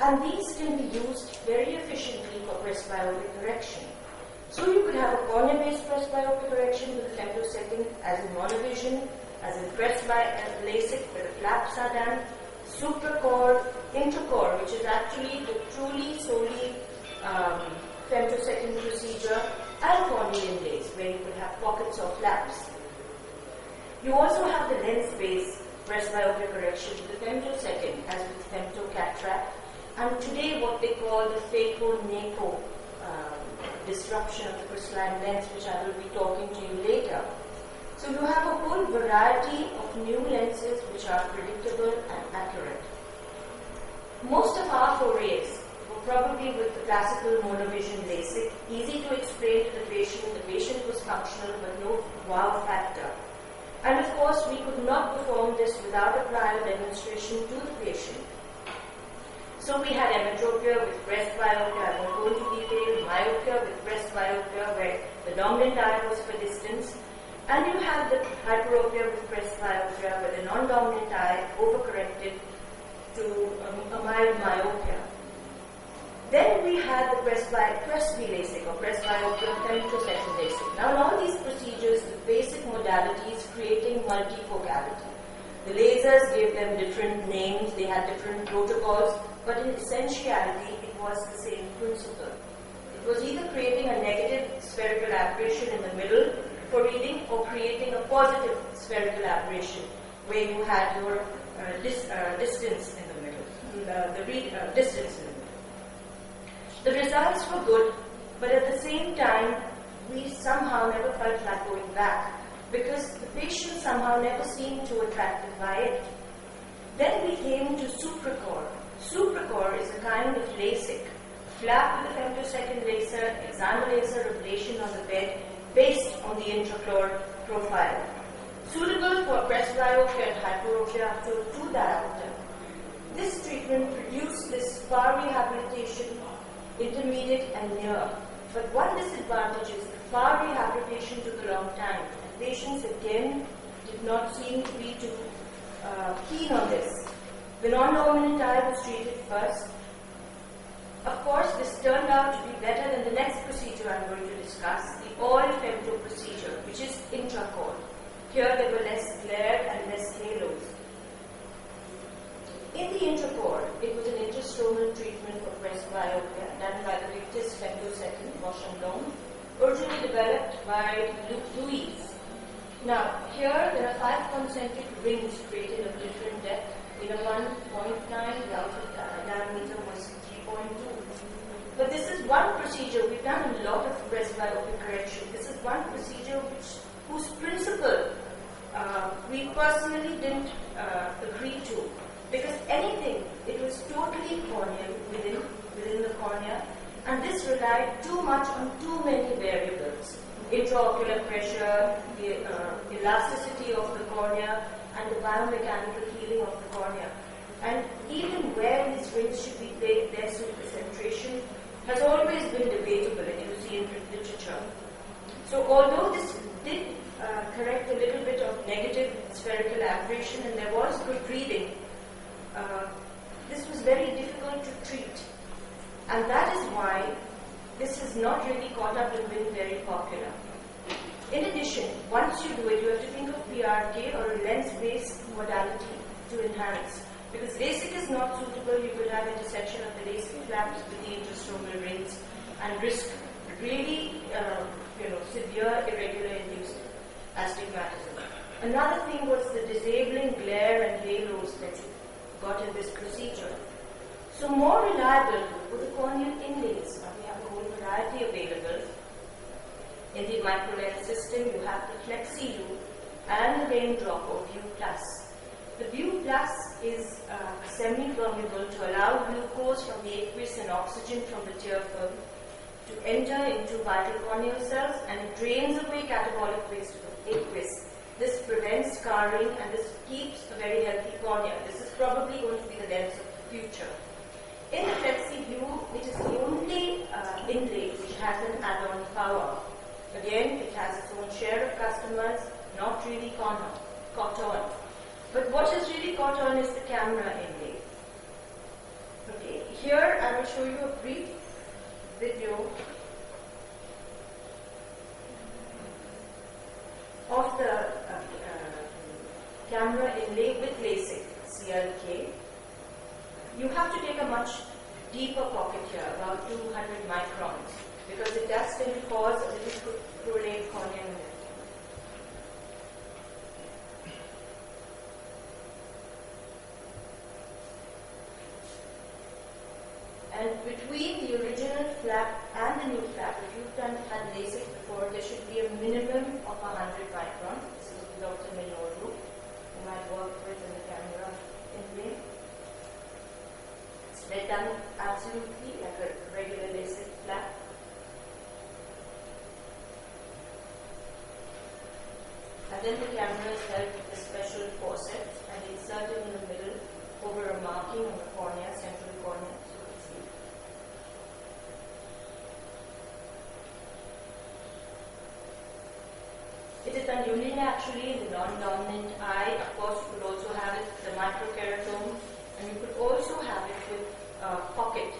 And these can be used very efficiently for presbyopic correction. So you could have a cornea-based presbyopic correction with a femtosecond as in monovision, as in LASIK where the flaps are done, supracore, intracore, which is actually the truly solely femtosecond procedure, and corneal inlays where you could have pockets or flaps. You also have the lens-based presbyopic correction with the femtosecond as with femtocataract, and today what they call the phaco-naco disruption of the crystalline lens, which I will be talking to you later. So you have a whole variety of new lenses which are predictable and accurate. Most of our forays were probably with the classical monovision LASIK, easy to explain to the patient was functional but no wow factor. And of course we could not perform this without a prior demonstration to the patient. So we had emetropia with presbyopia, I won't go into detail, myopia with presbyopia where the dominant eye was for distance, and you have the hyperopia with presbyopia where the non-dominant eye overcorrected to a mild myopia. Then we had the presby LASIK or presbyopia femtosecond LASIK. Now in all these procedures, the basic modality is creating multifocality. The lasers gave them different names, they had different protocols, but in essentiality it was the same principle. It was either creating a negative spherical aberration in the middle for reading or creating a positive spherical aberration where you had your distance in the middle, distance in the middle. The results were good, but at the same time, we somehow never felt like going back because the patient somehow never seemed too attracted by it. Then we came to supracore. Supracore is a kind of LASIK, flap with a femtosecond laser, examer laser ablation on the bed based on the intracore profile. Suitable for presbyopia and hyperopia up to 2 diopter. This treatment produced this far rehabilitation, intermediate and near. But one disadvantage is the far rehabilitation took a long time. And patients again did not seem to be too keen on this. The non-dominant eye was treated first. Of course, this turned out to be better than the next procedure I'm going to discuss, the all-femto procedure, which is intracore. Here there were less glare and less halos. In the intracore, it was an intrastromal treatment for presbyopia done Bosch and Lomb, originally developed by Louis. Now, here there are 5 concentric rings created of different depth. In a 1.9, the outer diameter was 3.2. But this is one procedure. We've done a lot of presbyopic correction. This is one procedure whose principle we personally didn't agree to, because anything, it was totally corneal within the cornea, and this relied too much on too many variables: intraocular pressure, the elasticity of the cornea, and the biomechanical healing of the cornea. And even where these rings should be placed, their supercentration has always been debatable, and you see in literature. So although this did correct a little bit of negative spherical aberration and there was good reading, this was very difficult to treat. And that is why this has not really caught up and been very popular. In addition, once you do it, you have to think of PRK or a lens-based modality to enhance. Because LASIK is not suitable, you could have intersection of the LASIK flaps with the interstromal rings and risk really severe irregular induced astigmatism. Another thing was the disabling glare and halos that you got in this procedure. So more reliable were the corneal inlays. Now we have a whole variety available. In the microlens system, you have the Flexi U and the raindrop or View Plus. The View Plus is semi-permeable to allow glucose from the aqueous and oxygen from the tear film to enter into vital corneal cells, and it drains away catabolic waste from aqueous. This prevents scarring and this keeps a very healthy cornea. This is probably going to be the lens of the future. In the Flexi View, it is the only inlay which has an add-on power. Again, it has its own share of customers, not really caught on. But what has really caught on is the camera inlay. Okay, here I will show you a brief video of the camera inlay with LASIK, CLK. You have to take a much deeper pocket here, about 200 microns, because it does tend to cause a little prolate cornea. And between the original flap and the new flap, if you've had LASIK before, there should be a minimum of 100 microns. This is Dr. Minoru, whom I worked with in the camera inlay. It's done absolutely like a regular LASIK flap. And then the camera is held with a special faucet and inserted in the middle over a marking on the cornea, central cornea. It is done unilaterally in the non-dominant eye. Of course, you could also have it with the microkeratome, and you could also have it with pocket.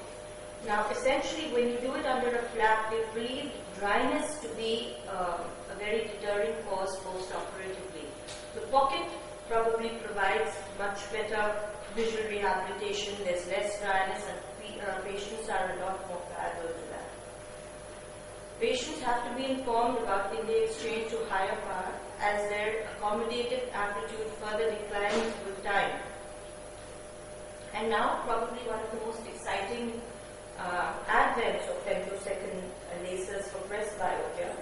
Now, essentially, when you do it under a flap, they believe dryness to be a very deterring cause post-operatively. The pocket probably provides much better visual rehabilitation. There's less dryness, and patients are a lot more pliable to that. Patients have to be informed about inlay exchange to higher power as their accommodative amplitude further declines with time. And now, probably one of the most exciting advents of femtosecond lasers for presbyopia,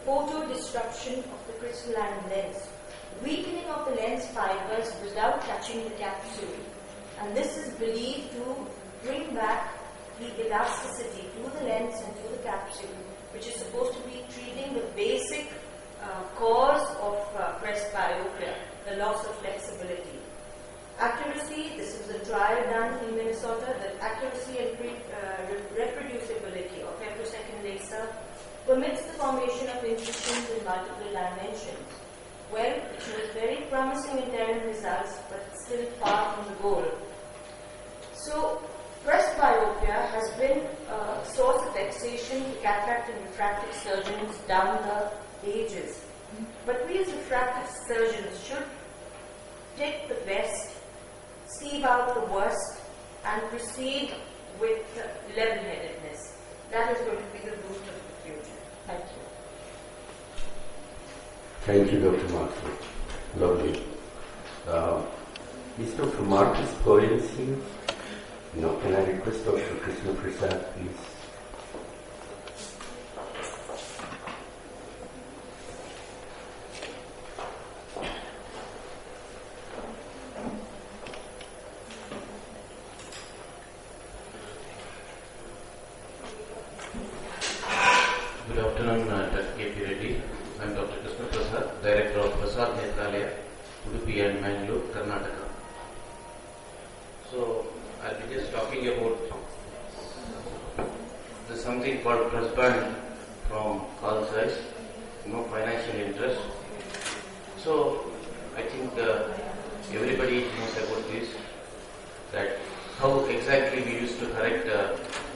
photo-disruption of the crystalline lens, weakening of the lens fibers without touching the capsule. And this is believed to bring back the elasticity to the lens and to the capsule, which is supposed to be treating the basic cause of presbyopia, the loss of flexibility. Accuracy, this is a trial done in Minnesota, the accuracy and reproducibility of femtosecond laser permits the formation of incisions in multiple dimensions. Well, it shows very promising interim results, but still far from the goal. So, presbyopia has been a source of vexation to cataract and refractive surgeons down the ages. But we as refractive surgeons should take the best, sieve out the worst, and proceed with level-headedness. That is going to be the root of future. Thank you. Thank you, Dr. Marcus. Lovely. Is Dr. Marcus Goyals here? No. Can I request Dr. Krishna Prasad, please? Good afternoon, Dr. K.P. Reddy. I am Dr. Krishna Prasad, Director of Prasad Netralaya, Udupi and Mangalore, Karnataka. So, I'll be just talking about there's something called trust band from Carl Zeiss, no financial interest. So, I think everybody knows about this, that how exactly we used to correct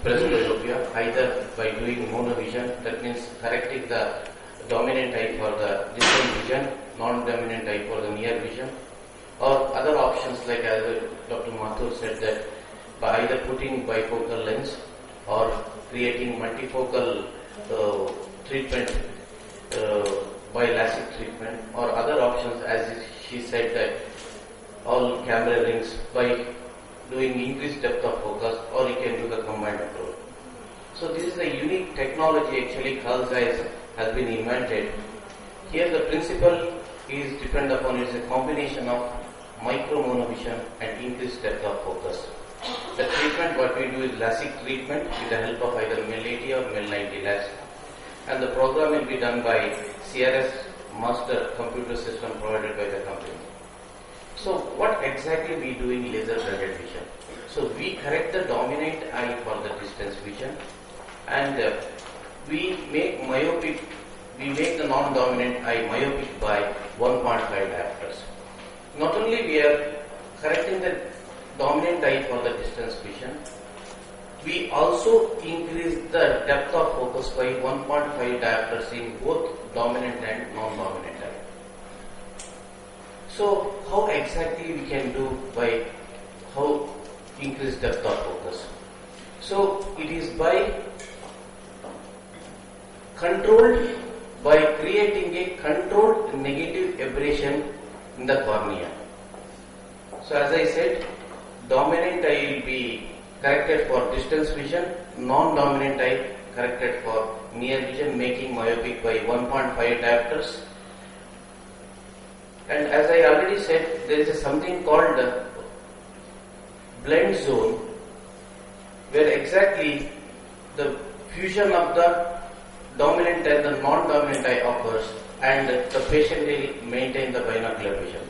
presbyopia, either by doing monovision, that means correcting the dominant eye for the distant vision, non-dominant eye for the near vision, or other options like as Dr. Mathur said, that by either putting bifocal lens or creating multifocal treatment by LASIK treatment, or other options as she said that all camera rings by doing increased depth of focus, or you can do the combined approach. So this is a unique technology actually Carl Zeiss has been invented. Here the principle is depend upon is a combination of micro monovision and increased depth of focus. The treatment what we do is LASIK treatment with the help of either MEL 80 or MEL 90 LASIK. And the program will be done by CRS master computer system provided by the company. So what exactly we do in laser guided vision? So we correct the dominant eye for the distance vision, and we make the non-dominant eye myopic by 1.5 diopters. Not only we are correcting the dominant eye for the distance vision, we also increase the depth of focus by 1.5 diopters in both dominant and non-dominant eye. So how exactly we can do by how increase depth of focus? So it is by creating a controlled negative aberration in the cornea. So as I said, dominant eye will be corrected for distance vision, non-dominant eye corrected for near vision, making myopic by 1.5 diopters. And as I already said, there is something called blend zone, where exactly the fusion of the dominant and the non-dominant eye occurs, and the patient will maintain the binocular vision.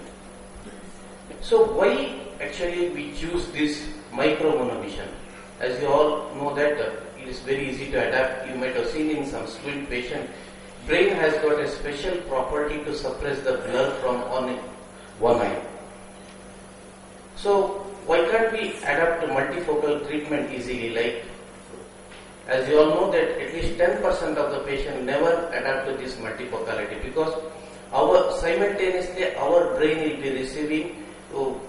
So why actually we choose this micro monovision? As you all know that it is very easy to adapt. You might have seen in some squint patient, brain has got a special property to suppress the blur from one eye. So why can't we adapt to multifocal treatment easily? Like, as you all know that at least 10% of the patient never adapt to this multifocality, because simultaneously our brain will be receiving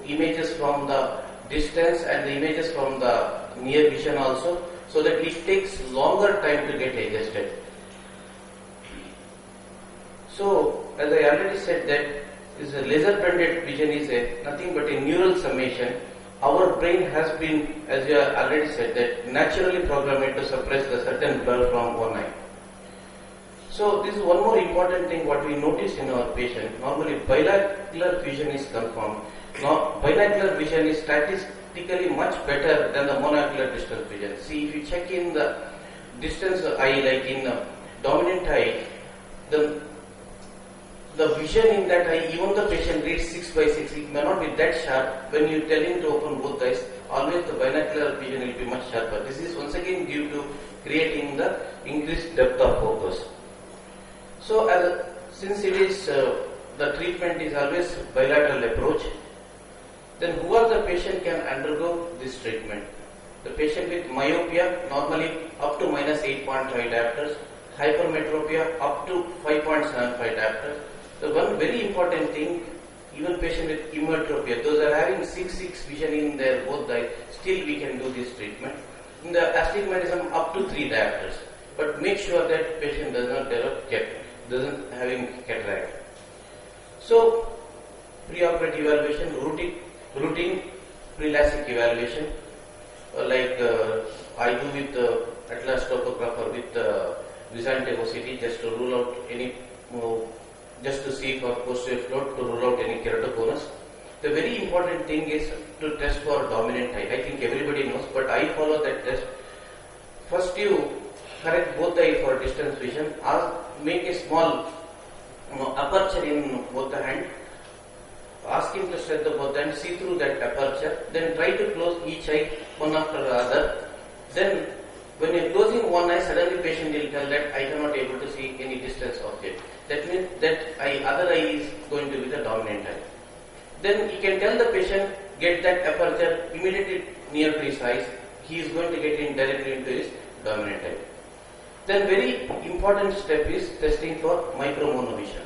images from the distance and the images from the near vision also, so that it takes longer time to get adjusted. So, as I already said that this laser blended vision is nothing but a neural summation. Our brain has been, as you have already said, that naturally programmed to suppress the certain blur from one eye. So this is one more important thing what we notice in our patient. Normally bilateral vision is confirmed. Now binocular vision is statistically much better than the monocular distance vision. See, if you check in the distance eye, like in the dominant eye, the vision in that eye, even the patient reads 6 by 6, it may not be that sharp. When you tell him to open both eyes, always the binocular vision will be much sharper. This is once again due to creating the increased depth of focus. So since it is the treatment is always bilateral approach, then who are the patient can undergo this treatment? The patient with myopia, normally up to -8.5 diopters, hypermetropia up to 5.75 diopters. The one very important thing, even patient with emmetropia, those are having 6/6 vision in their both eyes, still we can do this treastigmatism up to 3 diopters. but make sure that patient does not develop doesn't having cataract. So pre-operative evaluation, routine pre-LASIK evaluation, I do with Atlas topographer with Visante OCT just to rule out any, just to see for posterior float, to rule out any keratoconus. The very important thing is to test for dominant eye. I think everybody knows, but I follow that test. First you correct both the eye for distance vision, or make a small aperture in both the hand. Ask him to set the both and see through that aperture. Then try to close each eye one after the other. Then when you are closing one eye, suddenly patient will tell that I cannot able to see any distance object. That means that other eye is going to be the dominant eye. Then you can tell the patient get that aperture immediately near to his eyes. He is going to get in directly into his dominant eye. Then very important step is testing for micromonovision.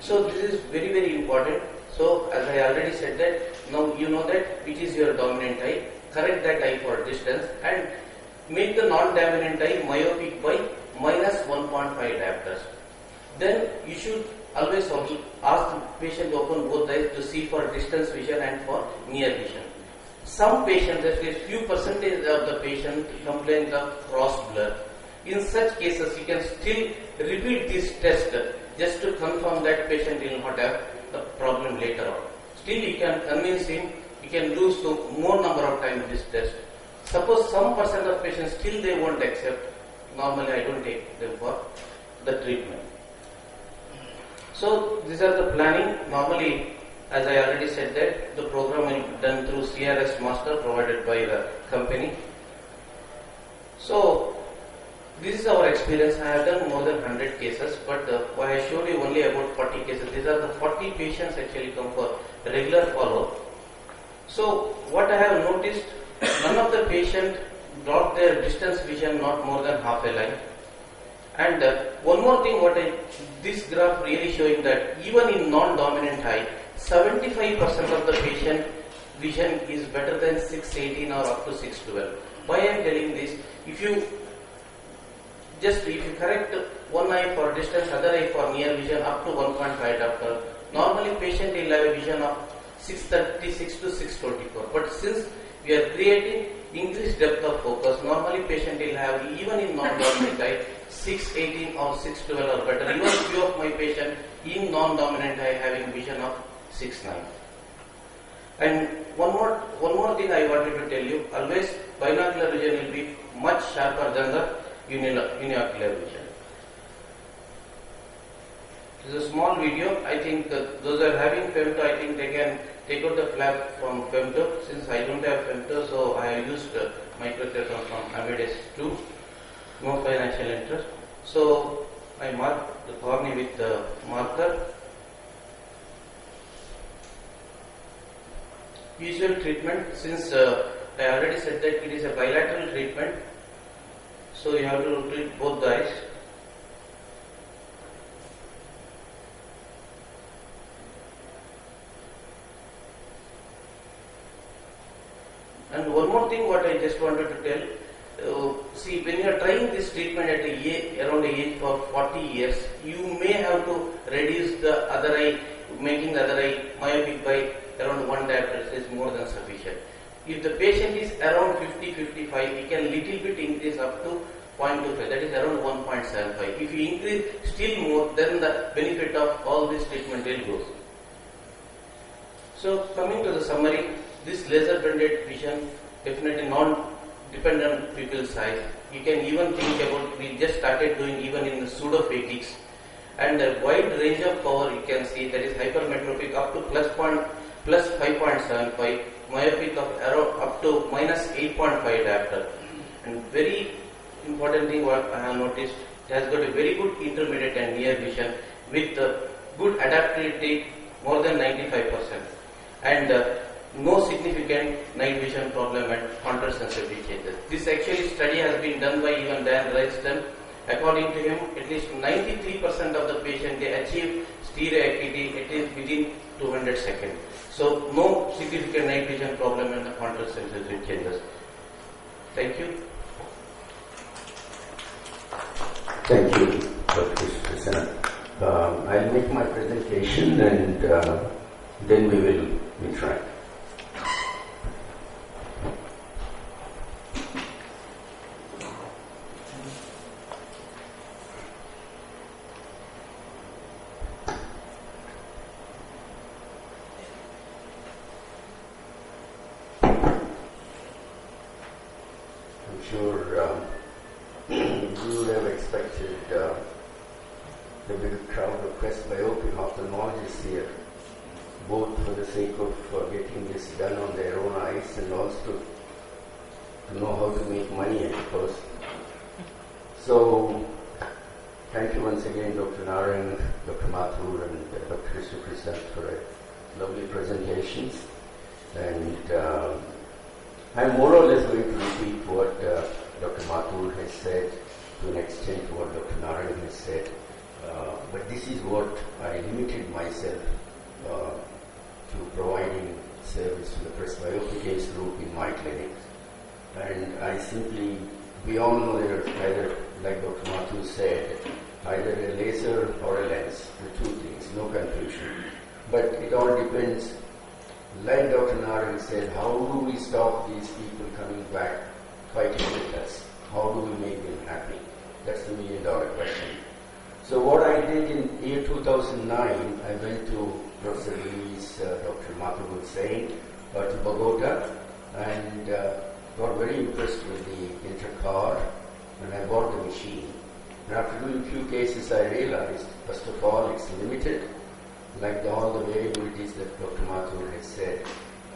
So this is very, very important. So as I already said that, now you know that which is your dominant eye, correct that eye for distance and make the non-dominant eye myopic by -1.5 diopters. Then you should always ask the patient to open both eyes to see for distance vision and for near vision. Some patients, at least few percentage of the patient complain of cross blur. In such cases, you can still repeat this test just to confirm that patient will not have the problem later on. Still you can convince him, you can do so more number of times this test. Suppose some percent of patients still they won't accept, normally I don't take them for the treatment. So these are the planning. Normally, as I already said that the program will be done through CRS master provided by the company. So this is our experience. I have done more than 100 cases, but I showed you only about 40 cases. These are the 40 patients actually come for regular follow. So what I have noticed, none of the patients dropped their distance vision not more than half a line. And one more thing, this graph really showing that even in non-dominant eye, 75% of the patient vision is better than 618 or up to 612. Why I am telling this? If you correct one eye for distance, other eye for near vision up to 1.5 diopter, normally patient will have a vision of 636 to 624. But since we are creating increased depth of focus, normally patient will have, even in non-dominant eye, 618 or 612 or better. Even few of my patients in non-dominant eye having vision of 6.9. And one more thing I wanted to tell you, always binocular vision will be much sharper than the uniocular vision. This is a small video. I think those are having femto, I think they can take out the flap from femto. Since I don't have femto, so I have used microteton from Amadeus 2. No financial interest. So I mark the cornea with the marker. Usual treatment, since I already said that it is a bilateral treatment, so you have to treat both the eyes. And one more thing what I just wanted to tell, see, when you are trying this treatment at around the age for 40 years, you may have to reduce the other eye, making the other eye myopic by around 1 diopter is more than sufficient. If the patient is around 50-55, you can little bit increase up to 0.25, that is around 1.75. If you increase still more, then the benefit of all this treatment will go. So coming to the summary, this laser blended vision definitely non-dependent pupil size. You can even think about, we just started doing even in the pseudo-phakics, and a wide range of power you can see, that is hypermetropic up to plus 5.75, myopic up to minus 8.5 diopter. And very important thing what I have noticed, it has got a very good intermediate and near vision with good adaptability more than 95%, and no significant night vision problem and contrast sensitivity changes. This actually study has been done by even Dan Ralston. According to him, at least 93% of the patient they achieve stereo acuity at least within 200 seconds. So no significant night vision problem and the contrast sensitivity changes. Thank you. Thank you, Dr. Krishna. I'll make my presentation and then we will interact. I'm sure you would have expected the big crowd of presbyopia ophthalmologists here, both for the sake of getting this done on their own eyes and also to know how to make money, I suppose. So, thank you once again, Dr. Narayan, Dr. Mathur, and Dr. Krishna Prasad for lovely presentations. And I'm more or less going to repeat what Dr. Mathur has said to an extent what Dr. Narayan has said. But this is what I limited myself to providing service to the presbyopic age group in my clinic. And I simply, we all know there are either, like Dr. Mathur said, either a laser or a lens, the two things, no confusion. But it all depends, like Dr. Narayan said, how do we stop these people coming back fighting with us? How do we make them happy? That's the million-dollar question. So what I did in year 2009, I went to Professor Lee's, Dr. Mathur was saying, to Bogota, and got very impressed with the intercar, and I bought the machine. And after doing a few cases, I realized, first of all, it's limited. Like all the variabilities that Dr. Mathur has said,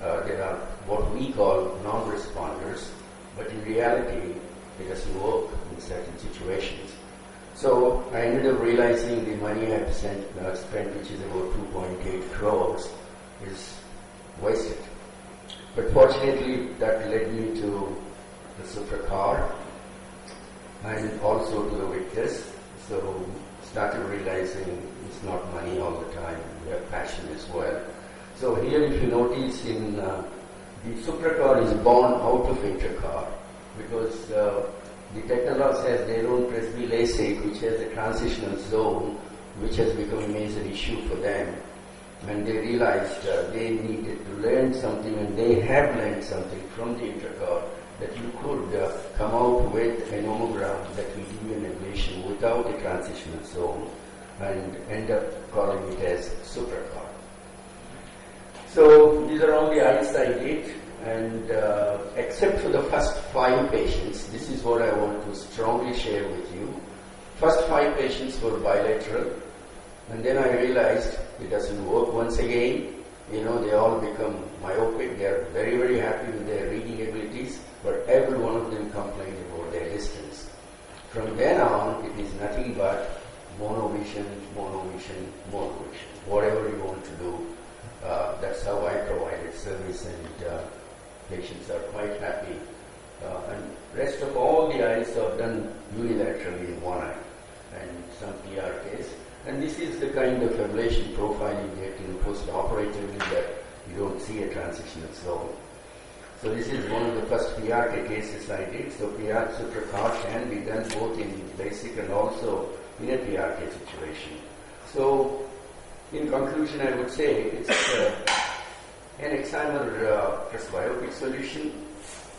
there are what we call non-responders, but in reality, it doesn't work in certain situations. So I ended up realizing the money I've spent, which is about 2.8 crores, is wasted. But fortunately, that led me to the Supracar and also to the Victus. So started realizing it's not money all the time, we have passion as well. So here if you notice in the Supracar is born out of intercar because the Technolos has their own Presby LASIK which has a transitional zone which has become a major issue for them. And they realized they needed to learn something, and they have learned something from the intercar, that you could come out with a nomogram that will give you an ablation without a transitional zone and end up calling it as Supracar. So these are all the eyes I did, and except for the first 5 patients, this is what I want to strongly share with you. First 5 patients were bilateral, and then I realized it doesn't work once again. They all become myopic. They are very, very happy with their reading abilities, but every one of them complained about their distance. From then on, it is nothing but monovision, monovision, monovision. Whatever you want to do, that's how I provided service, and patients are quite happy. And rest of all the eyes are done unilaterally in one eye, and some PRKs. And this is the kind of ablation profile you get in post-operatively, that you don't see a transitional zone. So this is one of the first PRK cases I did. So PRK Supracar can be done both in basic and also in a PRK situation. So in conclusion, I would say it's an excimer presbyopic solution.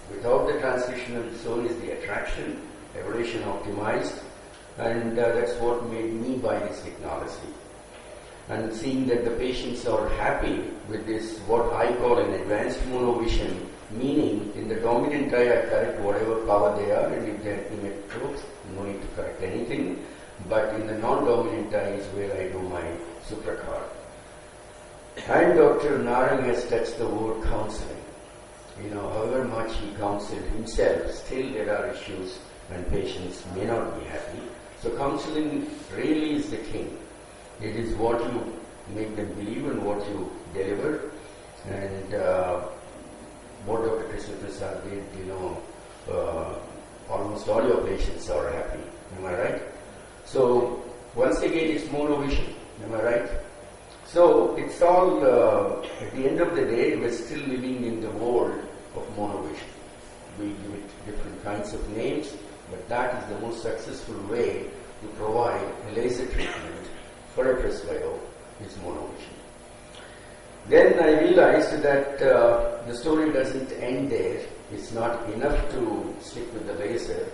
Without the transitional zone is the attraction, ablation optimized, and that's what made me buy this technology. And seeing that the patients are happy with this, what I call an advanced monovision, meaning in the dominant eye I correct whatever power they are, and if they are emmetropes, no need to correct anything. But in the non-dominant eye is where I do my Supracar. And Dr. Narayan has touched the word counseling. However much he counseled himself, still there are issues and patients may not be happy. So counseling really is the king. It is what you make them believe and what you deliver. And what Dr. Krishna Prasad did, almost all your patients are happy. Am I right? So once again, it's monovision. Am I right? So it's all, at the end of the day, we're still living in the world of monovision. We give it different kinds of names, but that is the most successful way to provide a laser treatment for a presbyo is monovision. Then I realized that the story doesn't end there. It's not enough to stick with the laser.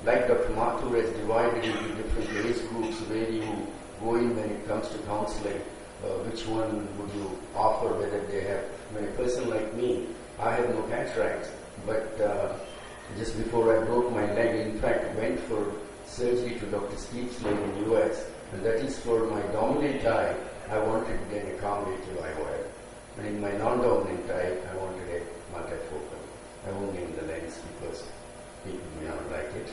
Like Dr. Mathur has divided into different age groups where you go in when it comes to counseling, which one would you offer, whether they have, when a person like me, I have no cataracts, but just before I broke my leg, in fact, went for surgery to Dr. Steve's leg in the US, and that is for my dominant eye, I wanted an accommodative IOL. And in my non-dominant eye, I wanted a multifocal. I won't name the lens because people may not like it.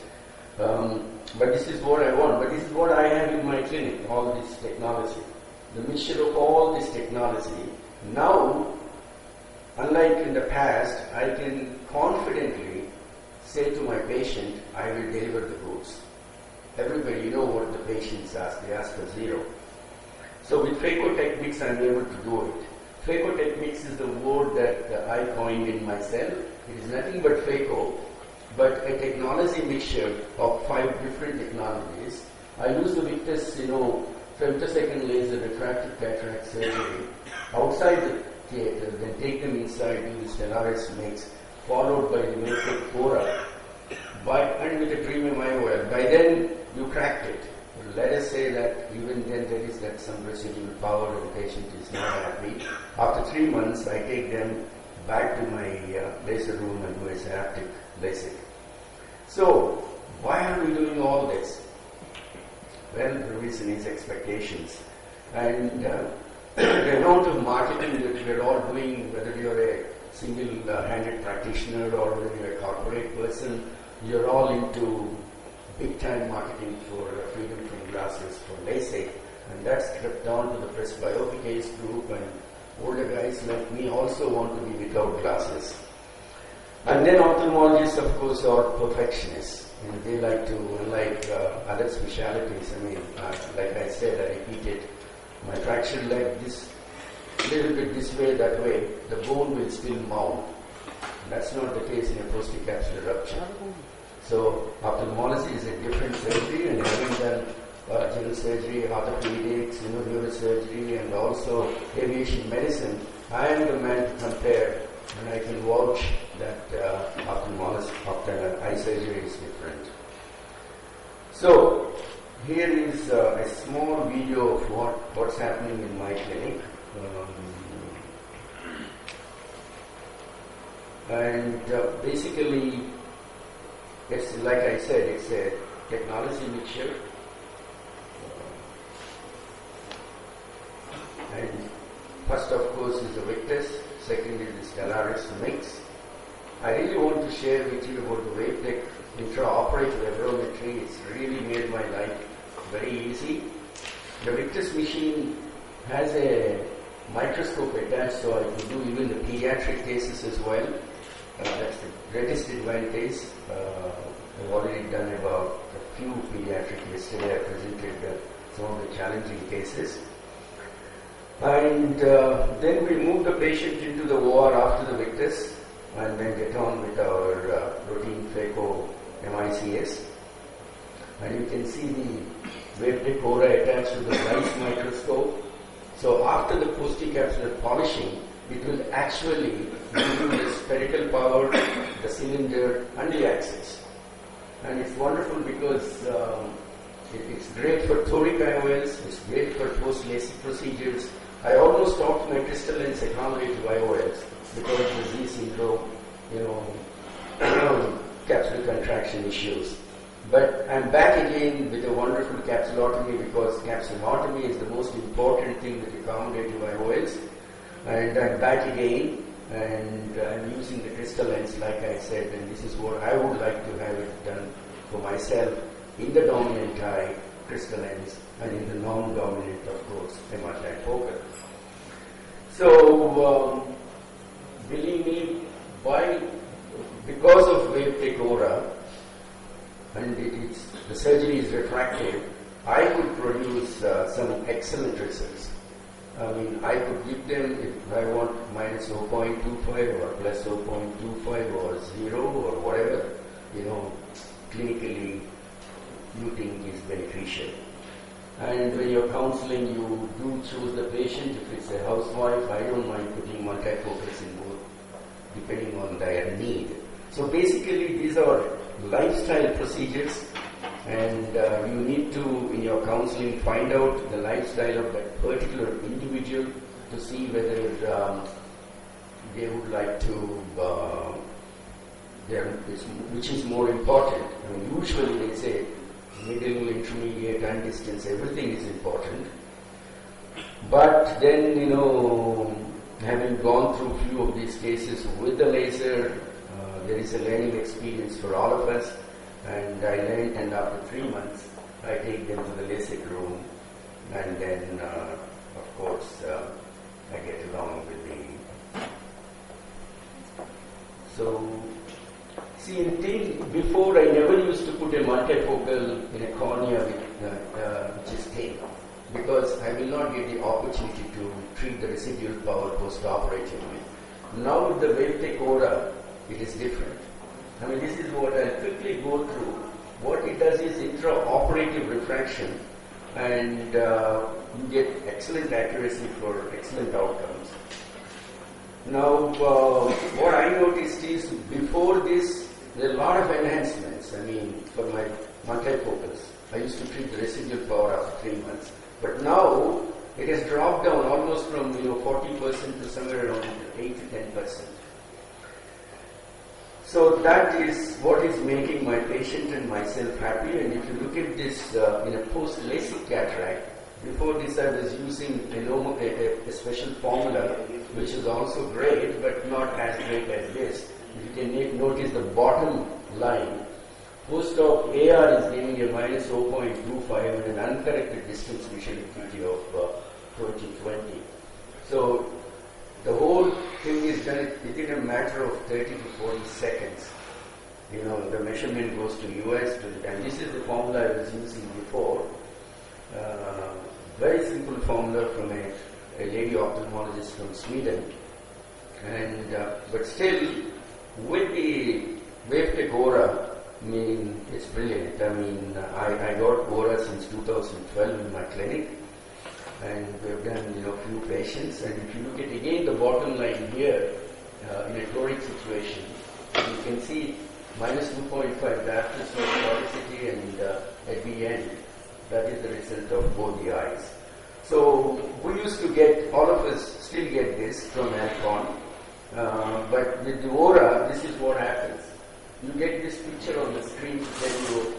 But this is what I want. But this is what I have in my clinic, all this technology. The mixture of all this technology. Now, unlike in the past, I can confidently say to my patient, I will deliver the goods. Everybody, you know what the patients ask. They ask for zero. So with phaco techniques, I'm able to do it. Phaco techniques is the word that I coined in myself. It is nothing but phaco, but a technology mixture of 5 different technologies. I use the Victus, femtosecond laser refractive cataract surgery outside the theater, then take them inside, do the Stellaris mix, followed by the Matrix Cora, and with a premium IOL. By then, you cracked it. Let us say that even then there is that some residual power and the patient is not happy. After 3 months, I take them back to my laser room and do a synaptic LASIK. So, why are we doing all this? Well, the reason is expectations. And the amount of marketing that we are all doing, whether you're a single-handed practitioner or whether you're a corporate person, you're all into big-time marketing for freedom from glasses for LASIK, and that's cut down to the presbyopic age group, and older guys like me also want to be without glasses. And then ophthalmologists, of course, are perfectionists, and they like to, unlike other specialities, like I said, I repeat it, my fractured leg, this little bit this way, that way, the bone will still mount. That's not the case in a postcapsular rupture. So ophthalmology is a different surgery, and having done general surgery, orthopedics, neurosurgery, and also aviation medicine, I am the man to compare, and I can vouch that eye surgery is different. So here is a small video of what's happening in my clinic. Basically, it's like I said, it's a technology mixture. And first, of course, is the Victus. Second is the Stellaris mix. I really want to share with you about the WaveTech intraoperative aberrometry. It's really made my life very easy. The Victus machine has a microscope attached, so I can do even the pediatric cases as well. That's the greatest advantage. I've already done about a few pediatric yesterday. I presented some of the challenging cases. And then we move the patient into the OR after the Victus and then get on with our routine phaco MICS. And you can see the WaveTech Aura attached to the light microscope. So after the postcapsular polishing, it will actually give you the spherical power, the cylinder, and the axis. And it's wonderful because it's great for toric IOLs, it's great for post-LASIK procedures. I almost stopped my crystal lens accommodative IOLs because of the Z syndrome, capsular contraction issues. But I'm back again with a wonderful capsulotomy because capsulotomy is the most important thing with accommodative IOLs. And I'm back again, and I'm using the crystal lens like I said, and this is what I would like to have it done for myself in the dominant eye, crystal lens, and in the non-dominant, of course, multifocal. So, believe me, because of WaveTech Aura, and the surgery is refractive, I could produce some excellent results. I could give them, if I want, minus 0.25 or plus 0.25 or 0 or whatever, clinically you think is crucial. And when you're counseling, you do choose the patient. If it's a housewife, I don't mind putting multifocals in both, depending on their need. So basically, these are lifestyle procedures, and you need to, in your counseling, find out the lifestyle of that particular individual to see whether they would like to, which is more important. I mean, usually they say middle, intermediate, and distance, everything is important. But then, having gone through a few of these cases with the laser, there is a learning experience for all of us, and I learned, and after 3 months, I take them to the LASIK room, and then, of course, I get along with the... So, see, before I never used to put a multifocal in a cornea which is thin, because I will not get the opportunity to treat the residual power post-operatively. Now with the WaveTech Aura, it is different. I mean, this is what I'll quickly go through. What it does is intraoperative refraction, and you get excellent accuracy for excellent outcomes. Now, what I noticed is before this, there are a lot of enhancements. I mean, for my multifocals, I used to treat the residual power after 3 months. But now, it has dropped down almost from 40% to somewhere around 8 to 10%. So that is what is making my patient and myself happy. And if you look at this in a post-LASIK cataract, before this I was using a special formula, which is also great, but not as great as this. If you can notice the bottom line, post-op AR is giving a minus 0.25 and an uncorrected distance visual acuity of 20/20. So the whole thing is done within a matter of 30 to 40 seconds. The measurement goes to US, and this is the formula I was using before. Very simple formula from a lady ophthalmologist from Sweden. And but still, with the WaveTech Aura, I mean, it's brilliant. I mean, I got Aura since 2012 in my clinic, and we've done few patients. And if you look at again the bottom line here, in a toric situation, you can see minus 2.5 diopters of toricity, and at the end, that is the result of both the eyes. So we used to get, all of us still get this from Alcon, but with the Aura, this is what happens. You get this picture on the screen to tell you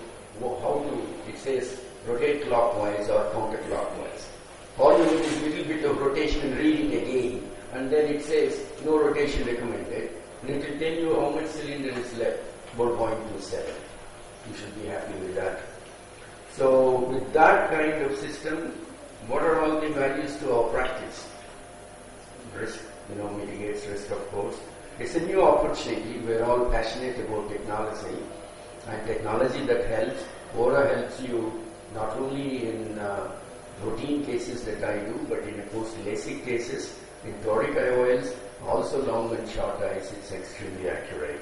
how to, it says rotate clockwise or counterclockwise. All you need is a little bit of rotation and reading again, and then it says no rotation recommended, and it will tell you how much cylinder is left, about 0.27. You should be happy with that. So with that kind of system, what are all the values to our practice? Risk, mitigates risk, of course. It's a new opportunity. We're all passionate about technology, and technology that helps. Aura helps you not only in routine cases that I do, but in post-LASIK cases, in toric IOLs, also long and short eyes, it's extremely accurate.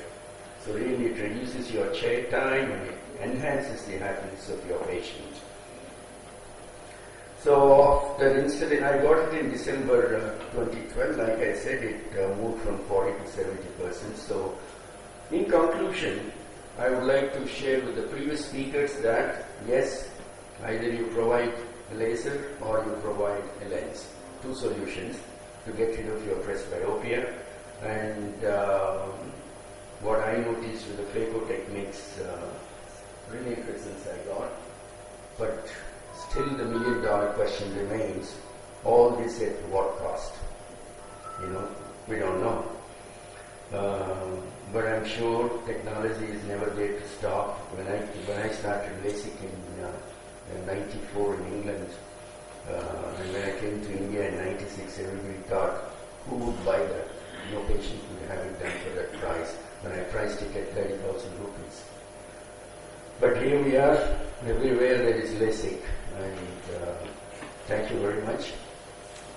So really it reduces your chair time and it enhances the happiness of your patient. So after incident, I got it in December 2012. Like I said, it moved from 40 to 70%. So in conclusion, I would like to share with the previous speakers that yes, either you provide a laser or you provide a lens. Two solutions to get rid of your presbyopia. And what I noticed with the phaco techniques, brilliant results I got. But still the $1 million question remains, all this at what cost? We don't know. But I'm sure technology is never there to stop. When I started LASIK in 94 in England, and when I came to India in 96, everybody thought, who would buy that? No patient would have it done for that price. When I priced it at 30,000 rupees. But here we are, everywhere there is LASIK. And thank you very much.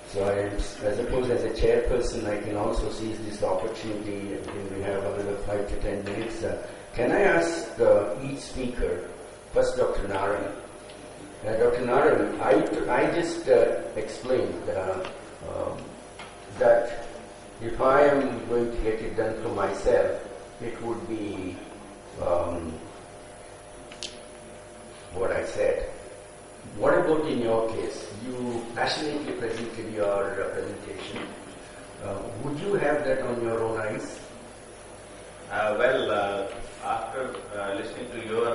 So I suppose as a chairperson, I can also seize this opportunity. I think we have another 5 to 10 minutes. Can I ask each speaker, first Dr. Narayan, Dr. Narayan, I just explained that if I am going to get it done for myself, it would be what I said. What about in your case? You passionately presented your presentation. Would you have that on your own eyes? After listening to your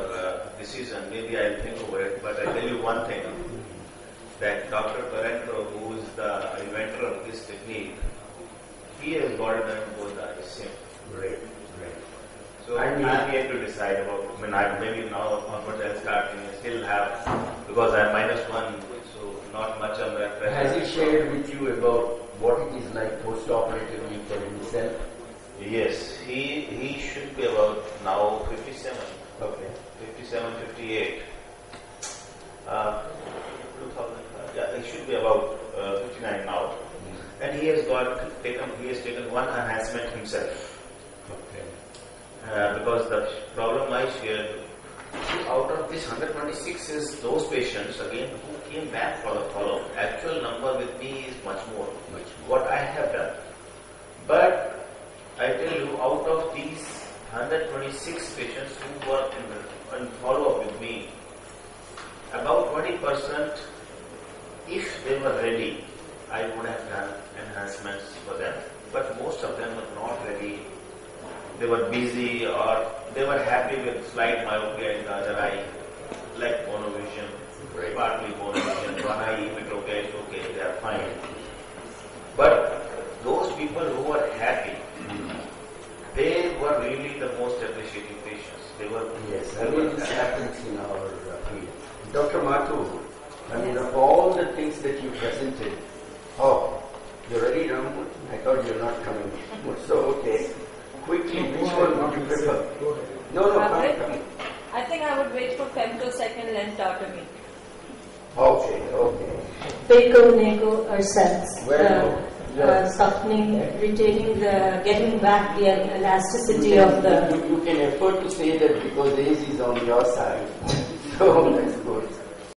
decision, maybe I'll think over it, but I'll tell you one thing, that Dr. Parentro, who is the inventor of this technique, he has got it done both the same. Great. So I'm yet to decide about, maybe now onwards I'll start, still have, because I'm -1, so not much of that pressure. Has he shared with you about what it is like post-operatively for himself? Yes, he should be about now 57. Okay. 57, 58. 2005. Yeah, he should be about 59 now. And he has taken one enhancement himself. Okay. Because the problem I shared, out of this 126 is those patients again who came back for the follow-up. Actual number with me is much more. What I have done. But I tell you, out of these 126 patients who were in follow-up with me, about 20%, if they were ready, I would have done enhancements for them. But most of them were not ready. They were busy or they were happy with slight myopia in the other eye, like monovision, partly monovision, one eye, if it's okay, they are fine. But those people who were happy, they were really the most appreciating patients. They were. Yes, this happens in our field. Dr. Mathu, of all the things that you presented, you're ready, Ram? I thought you're not coming. So, okay. Quickly, which one would you prefer? No, come. I think I would wait for femtosecond lentotomy. Okay. Phaco, nego, or sense. Softening, retaining getting back the elasticity of the. You can afford to say that because age is on your side. So